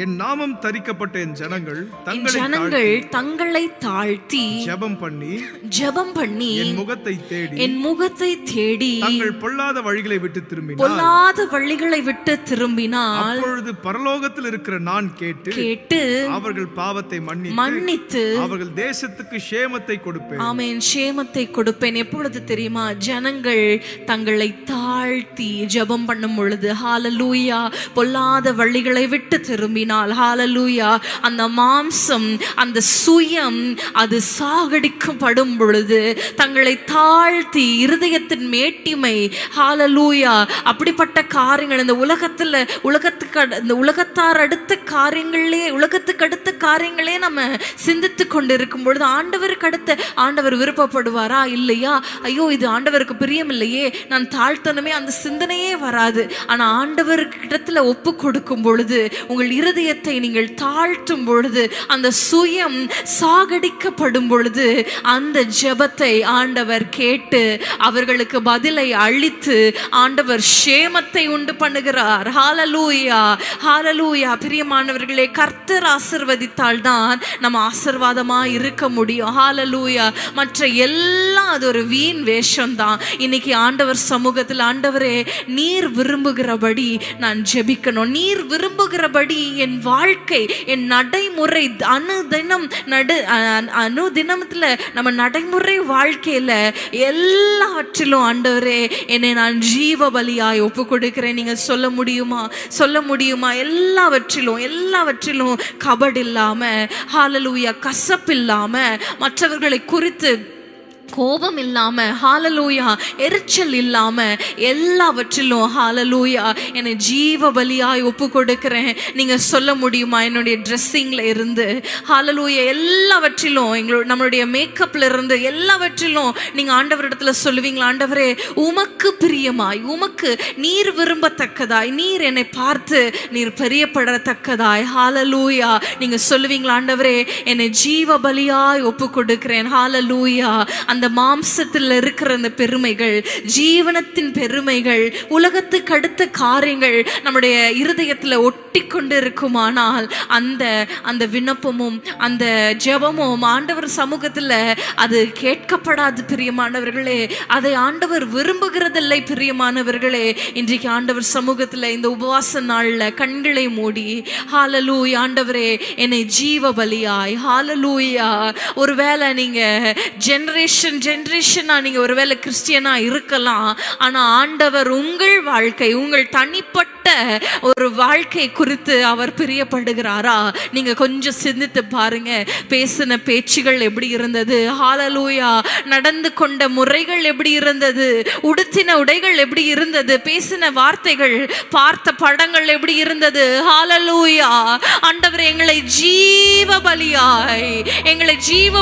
என் நாமம் தரிக்கப்பட்ட என் ஜனங்கள் தங்களை தாழ்த்தி ஜெபம் பண்ணி என் முகத்தை தேடி தங்கள் பொல்லாத வழிகளை விட்டு திரும்பினால் அப்பொழுது பரலோகத்தில் இருக்கிற நான் கேட்டு அவர்கள் பாவத்தை மன்னித்து அவர்கள் தேசத்துக்கு சேமத்தை கொடுப்பேன். ஆமென். சேமத்தை கொடுப்பேன். எப்பொழுது தெரியுமா? ஜனங்கள் தங்களை தாழ்த்தி ஜெபம் பண்ணும் பொழுது. ஹalleluya. பொல்லாத வழிகளை விட்டு திரும்பி, ஹalleluya, அந்த மாம்சம், அந்த சுயம் அது சாகடிக்கப்படும் பொழுது தங்களை தாழ்த்தி இருதயத்தின் மேட்டிமை, ஹalleluya, அப்படிப்பட்ட காரியங்கள் இந்த உலகத்தார் அடுத்த காரியங்களே, உலகத்துக்கு அடுத்த காரியங்களே நம்ம சிந்தித்து கொண்டிருக்கும் பொழுது ஆண்டவர் விருப்பப்படுவாரா? இல்லையா? ஐயோ இது ஆண்டவருக்கு பிரியம் இல்லையே, நான் தாழ்த்தணுமே, அந்த சிந்தனையே வராது. ஆனா ஆண்டவருக்கு இடத்துல ஒப்பு கொடுக்கும் பொழுது, உங்கள் இருதயத்தை நீங்கள் தாழ்த்தும் பொழுது, அந்த சுயம் சாகடிக்கப்படும் பொழுது, அந்த ஜெபத்தை ஆண்டவர் கேட்டு அவர்களுக்கு பதிலை அளித்து ஆண்டவர் சேமத்தை உண்டு பண்ணுகிறார். ஹalleluya, ஹalleluya. பிரியமானவர்களே, கர்த்தர் ஆசீர்வதித்தால் தான் நம்ம ஆசீர்வாதமா இருக்க முடியும். ஹalleluya. மற்ற எல்லாம் அது ஒரு வீண் வேஷம் தான். இன்னைக்கு ஆண்டவர் சமூகத்தில், ஆண்டவரே நீர் விரும்புகிறபடி நான் ஜெபிக்கணும், நீர் விரும்புகிறபடி என் வாழ்க்கை, என் நடைமுறை, அனுதினத்துல நம்ம நடைமுறை வாழ்க்கையில எல்லாவற்றிலும் ஆண்டவரே என்னை நான் ஜீவ பலியாய் ஒப்பு கொடுக்கிறேன். நீங்க சொல்ல முடியுமா? எல்லாவற்றிலும் கபடு இல்லாம, ஹalleluya, கசப்பில்லாம, மற்றவர்களை குறித்து கோபம் இல்லாம, ஹalleluya, எரிச்சல் இல்லாம, எல்லாவற்றிலும் ஹalleluya என்னை ஜீவ பலியாய் ஒப்பு கொடுக்கிறேன். நீங்க சொல்ல முடியுமா? என்னுடைய ட்ரெஸ்ஸிங்ல இருந்து, ஹalleluya, எல்லாவற்றிலும், நம்மளுடைய மேக்கப்ல இருந்து எல்லாவற்றிலும் நீங்க ஆண்டவரிடத்துல சொல்லுவீங்களா? ஆண்டவரே உமக்கு பிரியமாய், உமக்கு நீர் விரும்பத்தக்கதாய், நீர் என்னை பார்த்து நீர் பிரியப்படத்தக்கதாய், ஹalleluya, நீங்க சொல்லுவீங்களா? ஆண்டவரே என்னை ஜீவ பலியாய் ஒப்பு கொடுக்கிறேன். ஹalleluya. அந்த மாம்சத்தில் இருக்கிற அந்த பெருமைகள், ஜீவனத்தின் பெருமைகள், உலகத்துக்கு அடுத்த காரியங்கள் நம்முடைய இருதயத்தில் ஒட்டி கொண்டு இருக்குமானால், அந்த விண்ணப்பமும் அந்த ஜெபமும் ஆண்டவர் சமூகத்தில் அது கேட்கப்படாது. பிரியமானவர்களே, அதை ஆண்டவர் விரும்புகிறதில்லை. பிரியமானவர்களே, இன்றைக்கு ஆண்டவர் சமூகத்தில் இந்த உபவாச நாள்ல கண்களை மூடி, ஹalleluya, ஆண்டவரே என்னை ஜீவ பலியாய், ஹalleluya. ஒருவேளை நீங்க ஜெனரேஷனா நீங்க ஒருவேளை கிறிஸ்டியனா இருக்கலாம், ஆனா ஆண்டவர் உங்கள் வாழ்க்கை, உங்கள் தனிப்பட்ட ஒரு வாழ்க்கை குறித்து அவர் பிரியப்படுகிறாரா? நீங்க கொஞ்சம் சிந்தித்து பாருங்க. பேசின பேச்சுகள் எப்படி இருந்தது? ஹalleluya. நடந்து கொண்ட முறைகள் எப்படி இருந்தது? உடுத்தின உடைகள் எப்படி இருந்தது? பேசின வார்த்தைகள், பார்த்த படங்கள் எப்படி இருந்தது? ஹalleluya. ஆண்டவரே, எங்களை ஜீவ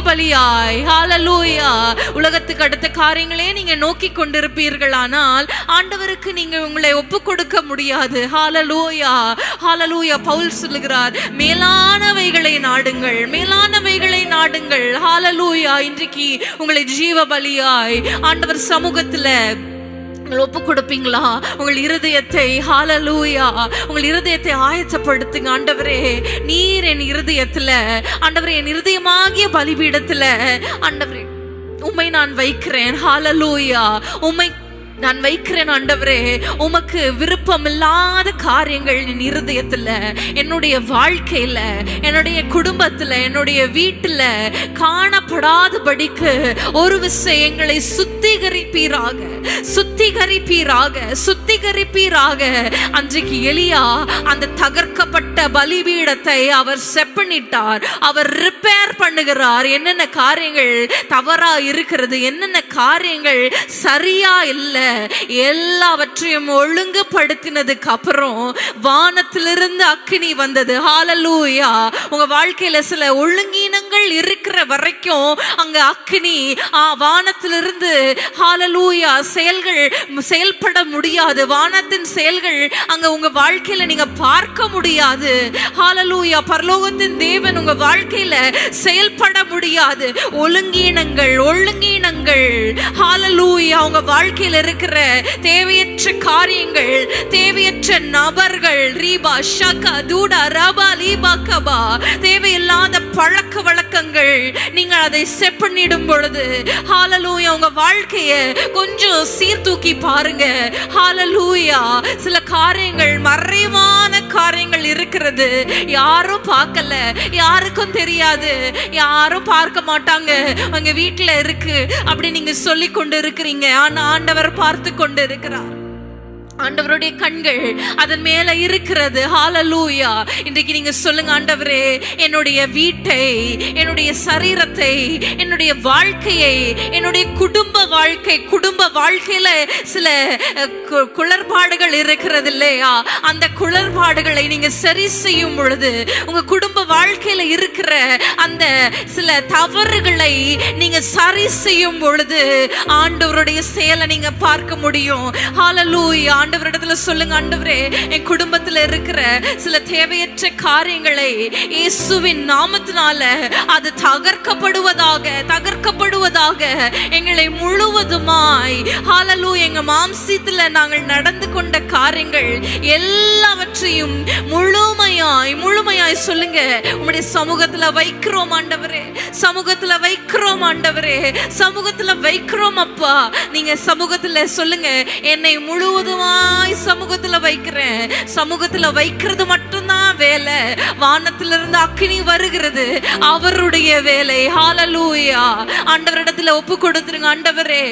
பலியாய் ஹalleluya. உலகத்துக்கு அடுத்த காரியங்களே நீங்க நோக்கி கொண்டிருப்பீர்களானால் ஆண்டவருக்கு நீங்க உங்களை ஒப்பு கொடுக்க முடியாது. ஹalleluya. பவுல் சொல்லுகிறார், மேலானவைகளை நாடுங்கள். ஹalleluya. இன்றைக்கு உங்களை ஜீவ பலியாய் ஆண்டவர் சமூகத்துல ஒப்பு கொடுப்பீங்களா? உங்கள் இருதயத்தை ஹalleluya, உங்கள் இருதயத்தை ஆயத்தப்படுத்துங்க. ஆண்டவரே, நீர் என் இருதயத்துல, ஆண்டவரே என் இருதயமாகிய பலிபீடத்துல ஆண்டவரே உம்மை நான் வைக்கிறேன். ஹalleluya. உம்மை நான் வைக்கிறேன். ஆண்டவரே, உமக்கு விருப்பமில்லாத காரியங்கள் என் இருதயத்துல, என்னுடைய வாழ்க்கையில, என்னுடைய குடும்பத்துல, என்னுடைய வீட்டுல காணப்படாதபடிக்கு ஒரு விஷயங்களை சுத்திகரிப்பீராக. அன்றைக்கு எலியா அந்த தகர்க்கப்பட்ட பலிபீடத்தை அவர் செப்பனிட்டார், அவர் ரிப்பேர் பண்ணுகிறார். என்னென்ன காரியங்கள் தவறா இருக்கிறது, என்னென்ன காரியங்கள் சரியா இல்லை, எல்லாவற்றையும் ஒழுங்குபடுத்தினதுக்கு அப்புறம் வானத்திலிருந்து அக்கினி வந்தது. ஹalleluya. உங்க வாழ்க்கையில சில ஒழுங்கீனங்கள் இருக்கிற வரைக்கும் அங்க அக்கினி வானத்திலிருந்து ஹalleluya செயல்பட முடியாது. வானத்தின் செயல்கள் அங்க உங்க வாழ்க்கையில நீங்க பார்க்க முடியாது. ஹalleluya. பரலோகத்தின் தேவன் உங்க வாழ்க்கையில செயல்பட முடியாது. ஒழுங்கீனங்கள் ஹalleluya. உங்க வாழ்க்கையில இருக்கிற தேவையற்ற காரியங்கள், தேவையற்ற நபர்கள், ரீபா ஷகா தூடா ரபா லீபா கபா, தேவையில்லாத பழக்க வழக்கங்கள், நீங்க அதை செட் பண்ணிடும் பொழுது ஹalleluya உங்க வாழ்க்கைய கொஞ்சம் சீர்தூக்கி பாருங்க. ஹalleluya. சில காரியங்கள், மறைவான காரியங்கள் இருக்கிறது, யாரும் பார்க்கல, யாருக்கும் தெரியாது, யாரும் பார்க்க மாட்டாங்க, உங்க வீட்டுல இருக்கு அப்படி நீங்க சொல்லி கொண்டு இருக்கிறீங்க. ஆனா ஆண்டவர் பார்த்து கொண்டு இருக்கிறார். ஆண்டவருடைய கண்கள் அதன் மேல இருக்கிறது. ஹalleluya. இன்றைக்கு நீங்க சொல்லுங்க, ஆண்டவரே, என்னுடைய வீட்டை, என்னுடைய சரீரத்தை, என்னுடைய வாழ்க்கையை, என்னுடைய குடும்ப வாழ்க்கையில சில குளறுபாடுகள் இருக்கிறது இல்லையா? அந்த குளறுபாடுகளை நீங்க சரி செய்யும் பொழுது, உங்க குடும்ப வாழ்க்கையில இருக்கிற அந்த சில தவறுகளை நீங்க சரி செய்யும் பொழுது ஆண்டவருடைய செயலை நீங்க பார்க்க முடியும். ஹalleluya. ஆண்டவரிடத்துல சொல்லுங்க, ஆண்டவரே, என் குடும்பத்துல இருக்கிற சில தேவையற்ற காரியங்களை இயேசுவின் நாமத்தினால அது தகர்க்கப்படுவதாக. எங்களை முழுவதுமாய் ஹalleluya, எங்க மாம்சத்துல நாங்கள் நடந்து கொண்ட காரியங்கள் எல்லாவற்றையும் முழுமையாய் சொல்லுங்க, உம்முடைய சமூகத்துல வைக்கிறோம் ஆண்டவரே, சமூகத்துல வைக்கிறோம் அப்பா. நீங்க சமூகத்துல சொல்லுங்க, என்னை முழுவதுமாய் சமூகத்துல வைக்கிறேன். சமூகத்துல வைக்கிறது மட்டும்தான் வேலை. வானத்திலிருந்து அக்கினி வருகிறது, அவருடைய வேலை. ஹalleluya. ஆண்டவரிடத்துல ஒப்பு கொடுத்துருங்க. ஆண்டவரே,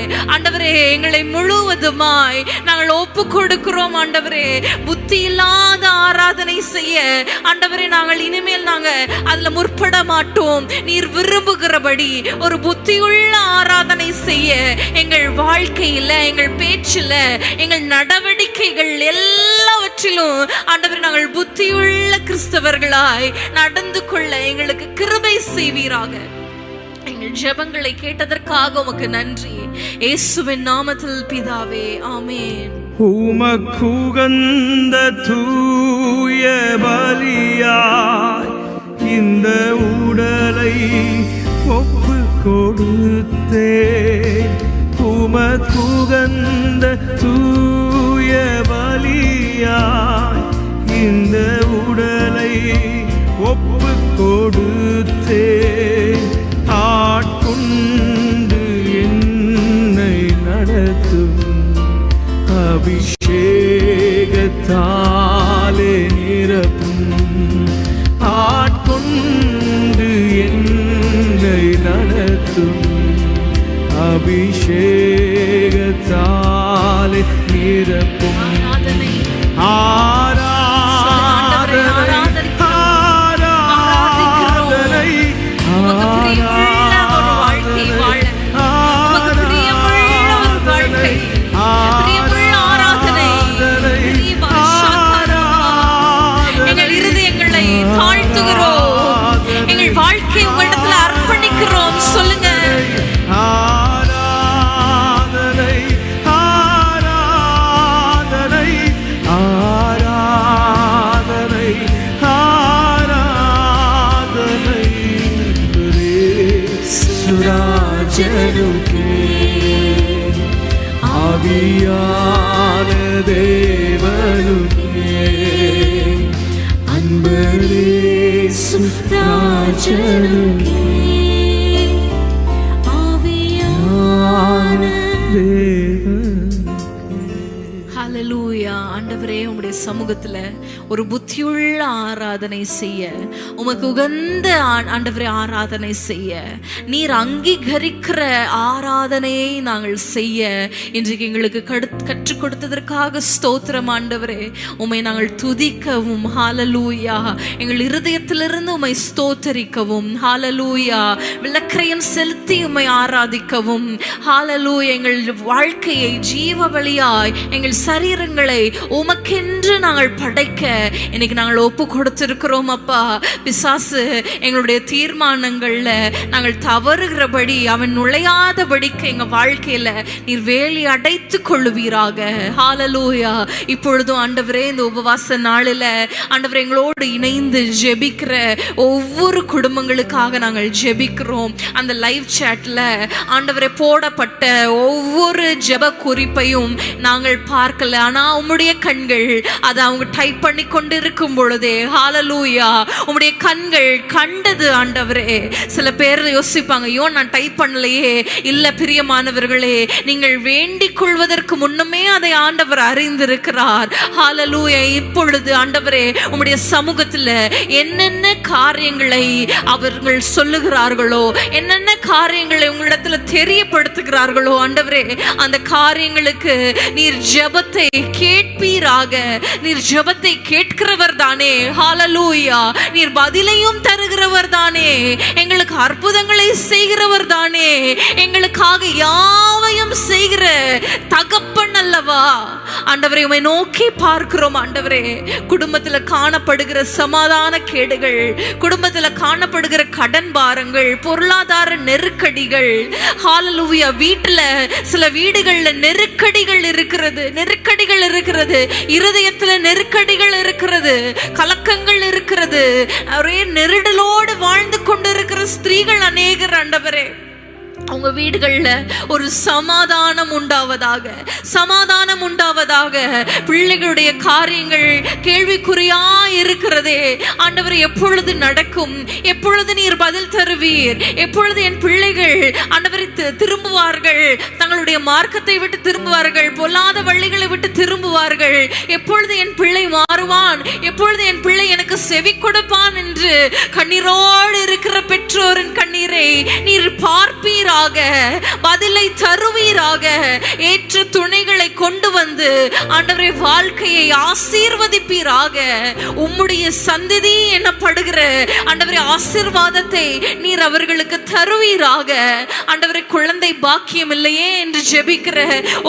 எங்களை முழுவதுமாய் நாங்கள் ஒப்பு கொடுக்கிறோம். ஆண்டவரே, புத்தி இல்லாத ஆராதனை செய்ய ஆண்டவரே நாங்கள் இனிமேல் அதுல முற்பட மாட்டோம். நீர் விரும்புகிறபடி ஒரு புத்தியுள்ள ஆராதனை செய்ய எங்கள் வாழ்க்கையில, எங்கள் பேச்சுல, எங்கள் நடவடிக்கைகள் எல்லாவற்றிலும் ஆண்டவரே நாங்கள் புத்தியுள்ள கிறிஸ்தவர்களாய் நடந்து கொள்ள எங்களுக்கு கிருபை செய்வீராக. எங்கள் ஜெபங்களை கேட்டதற்காக உமக்கு நன்றி. இயேசுவின் நாமத்தில் பிதாவே, ஆமென். உமக்குகந்த தூய பலியாய் இந்த உடலை ஒப்பு கொடுத்தேன். உமக்குகந்த தூய பலியாய் இந்த உடலை ஒப்பு கொடுத்தேன். ஆட்கொண்டு என்னை நடத்தும் அபிஷேகத்தாலே நிரப்பும். ஆட்கொண்டு என்னை நடத்தும் அபிஷேகத்தாலே நிரப்பும். ஆவியான தேவனுக்கே அன்பரேசு ராஜனுக்கே ஆவியான ஹல்லேலூயா. ஆண்டவரே, உம்முடைய சமூகத்துல ஒரு புத்தியுள்ள ஆராதனை செய்ய, உமக்கு உகந்த ஆண்டவரே ஆராதனை செய்ய, நீர் அங்கீகரிக்கிற ஆராதனையை நாங்கள் செய்ய இன்றைக்கு எங்களுக்கு கற்றுக் கொடுத்ததற்காக ஸ்தோத்திரம் ஆண்டவரே. உம்மை நாங்கள் துதிக்கவும், ஹல்லேலூயா, எங்கள் இருதயத்திலிருந்து உம்மை ஸ்தோத்தரிக்கவும், ஹல்லேலூயா, விளக்கரையும் செலுத்தி உம்மை ஆராதிக்கவும், ஹல்லேலூயா, எங்கள் வாழ்க்கையை ஜீவ பலியாய் எங்கள் சரீரங்களை உமக்கென்று நாங்கள் படைக்க இன்னைக்கு நாங்கள் ஒப்பு கொடுத்திருக்கிறோம் அப்பா. பிசாசு எங்களுடைய தீர்மானங்கள்ல நாங்கள் தவறுகிறபடி அவன் நுழையாதபடிக்கு எங்க வாழ்க்கையில நீர் வேலி அடைத்து கொள்ளுவீராக. ஹல்லேலூயா. இப்பொழுதும் ஆண்டவரே, இந்த உபவாச நாளில ஆண்டவரே எங்களோடு இணைந்து ஜெபிக்கிற ஒவ்வொரு குடும்பங்களுக்காக நாங்கள் ஜெபிக்கிறோம். அந்த லைவ் சாட்ல ஆண்டவரே போடப்பட்ட ஒவ்வொரு ஜெப குறிப்பையும் நாங்கள் பார்க்கல, ஆனா உம்முடைய கண்கள் அதை அவங்க டைப் பண்ணி கொண்டு இருக்கும் பொழுதே, ஹல்லேலூயா, உம்முடைய கண்கள் கண்டது ஆண்டவரே. சில பேர் யோசிப்பாங்க, ஐயோ நான் டைப் பண்ணலையே. இல்ல பிரியமானவர்களே, நீங்கள் வேண்டிக் கொள்வதற்கு முன்னமே அதை ஆண்டவர் அறிந்திருக்கிறார். ஹல்லேலூயா. இப்பொழுது ஆண்டவரே, உம்முடைய சமூகத்துல என்னென்ன காரியங்களை அவர்கள் சொல்லுகிறார்களோ, என்னென்ன காரியங்களை உங்களிடத்துல தெரியப்படுத்துகிறார்களோ ஆண்டவரே, அந்த காரியங்களுக்கு நீர் ஜெபத்தை கேட்பீராக. நீர் ஜெபத்தை கேட்கிறவர் தானே. ஹல்லேலூயா. நீர் பதிலையும் தருகிறவர் தானே. எங்களுக்கு அற்புதங்களை செய்கிறவர் தானே. எங்களுக்காக யாவையும் செய்கிற தகப்பன் அல்லவா ஆண்டவரே. உம்மை நோக்கி பார்க்கிறோம் ஆண்டவரே. குடும்பத்துல காணப்படுகிற சமாதான கேடுகள், குடும்பத்துல காணப்படுகிற கடன் பாரங்கள், பொருளாதார நெருக்கடிகள், ஹல்லேலூயா, வீட்டுல சில வீடுகள்ல நெருக்கடிகள் இருக்கிறது, இருதயத்துல நெருக்கடிகள் இருக்கிறது, கலக்கங்கள் இருக்கிறது, ஒரே நெருடலோடு வாழ்ந்து கொண்டிருக்கிற ஸ்திரீகள் அநேகர் ஆண்டவரே. அவங்க வீடுகள்ல ஒரு சமாதானம் உண்டாவதாக, சமாதானம் உண்டாவதாக. பிள்ளைகளுடைய காரியங்கள் கேள்விக்குறியா இருக்கிறதே ஆண்டவரே, எப்பொழுது நடக்கும்? எப்பொழுது நீர் பதில் தருவீர்? எப்பொழுது என் பிள்ளைகள் ஆண்டவரை திரும்புவார்கள், தங்களுடைய மார்க்கத்தை விட்டு திரும்புவார்கள், பொல்லாத வழிகளை விட்டு திரும்புவார்கள்? எப்பொழுது என் பிள்ளை மாறுவான்? எப்பொழுது என் பிள்ளை எனக்கு செவி கொடுப்பான் என்று கண்ணீரோடு இருக்கிற பெற்றோரின் கண்ணீரை நீர் பார்ப்பீராக, பதிலை தருவீராக. ஏற்ற துணைகளை கொண்டு வந்து ஆண்டவரே வாழ்க்கையை ஆசீர்வதிப்பீராக. உம்முடைய சந்ததி எனப்படுகிற ஆண்டவரே ஆசீர்வாதத்தை நீர் அவர்களுக்கு தருவீராக. ஆண்டவரே, குழந்தை பாக்கியம் இல்லையே என்று ஜெபிக்கிற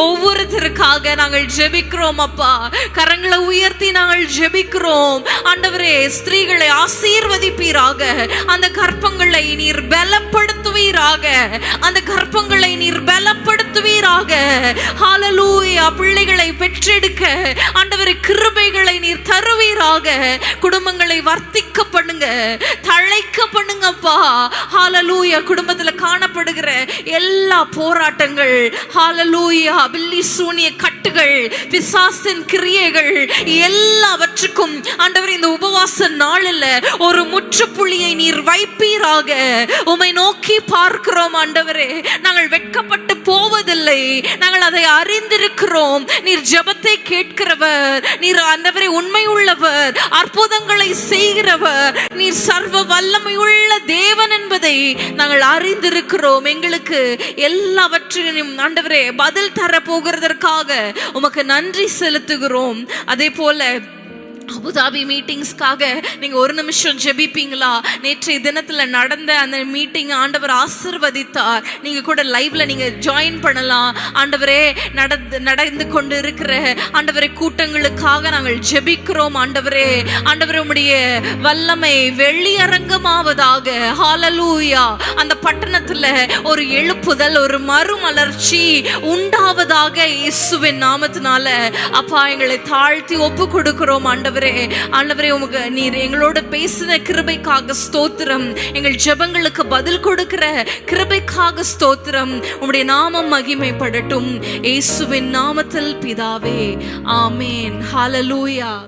ஒவ்வொருத்தருக்காக நாங்கள் ஜெபிக்கிறோம் அப்பா. கரங்களை உயர்த்தி நாங்கள் ஜெபிக்கிறோம் ஆண்டவரே. ஸ்திரீகளை ஆசீர்வதிப்பீராக. அந்த கற்பங்களை நீர் பலப்படுத்துவீராக. அந்த கற்பங்களை நீர் பலப்படுத்துவீராக. ஹல்லேலூயா. பிள்ளைகளை பெற்றெடுக்க ஆண்டவரே கிருபைகளை நீர் தருவீராக. குடும்பங்களை வர்த்திக்க பண்ணுங்க, தழைக்க பண்ணுங்கப்பா. ஹல்லேலூயா. குடும்பத்துல காணப்படுகிற எல்லா போராட்டங்கள், ஹல்லேலூயா, பில்லி சூனிய கட்டுகள், பிசாசின் கிரியைகள் எல்லாவற்றுக்கும் ஆண்டவரே இந்த உபவாச நாளில் ஒரு முற்றுப்புள்ளியை நீர் வைப்பீராக. உம்மை நோக்கி பார்க்கிறோம் ஆண்டவரே. நாங்கள் வெட்கப்பட்டு போவதில்லை, நாங்கள் அதை அறிந்திருக்கிறோம். நீர் ஜெபத்தை கேட்கிறவர், நீர் ஆண்டவரே உண்மை உள்ளவர், அற்புதங்களை செய்கிறவர், நீர் சர்வ வல்லமையுள்ள தேவன் என்பதை நாங்கள் அறிந்திருக்கிறோம். எங்களுக்கு எல்லாவற்றையும் ஆண்டவரே பதில் தர போகிறதற்காக உமக்கு நன்றி செலுத்துகிறோம். அதே போல அபுதாபி மீட்டிங்ஸ்க்காக நீங்க ஒரு நிமிஷம் ஜெபிப்பீங்களா? நேற்றைய தினத்துல நடந்த அந்த மீட்டிங் ஆண்டவர் ஆசீர்வதித்தார். நீங்க கூட லைவ்ல நீங்க ஜாயின் பண்ணலாம். ஆண்டவரே, நடந்து கொண்டு இருக்கிற ஆண்டவரே கூட்டங்களுக்காக நாங்கள் ஜெபிக்கிறோம் ஆண்டவரே. ஆண்டவரே, உம்முடைய வல்லமை வெளியரங்கமாவதாக. ஹல்லேலூயா. அந்த பட்டணத்துல ஒரு எழுப்புதல், ஒரு மறுமலர்ச்சி உண்டாவதாக இயேசுவின் நாமத்தினால அப்பா எங்களை தாழ்த்தி ஒப்பு கொடுக்கிறோம் ஆண்டவரே. ஆண்டவரே. ஆண்டவரே, உமக்கு நீர் எங்களோட பேசின கிருபைக்காக ஸ்தோத்திரம். எங்கள் ஜெபங்களுக்கு பதில் கொடுக்கிற கிருபைக்காக ஸ்தோத்திரம். உம்முடைய நாமம் மகிமைப்படட்டும். இயேசுவின் நாமத்தில் பிதாவே, ஆமென். ஹல்லேலூயா.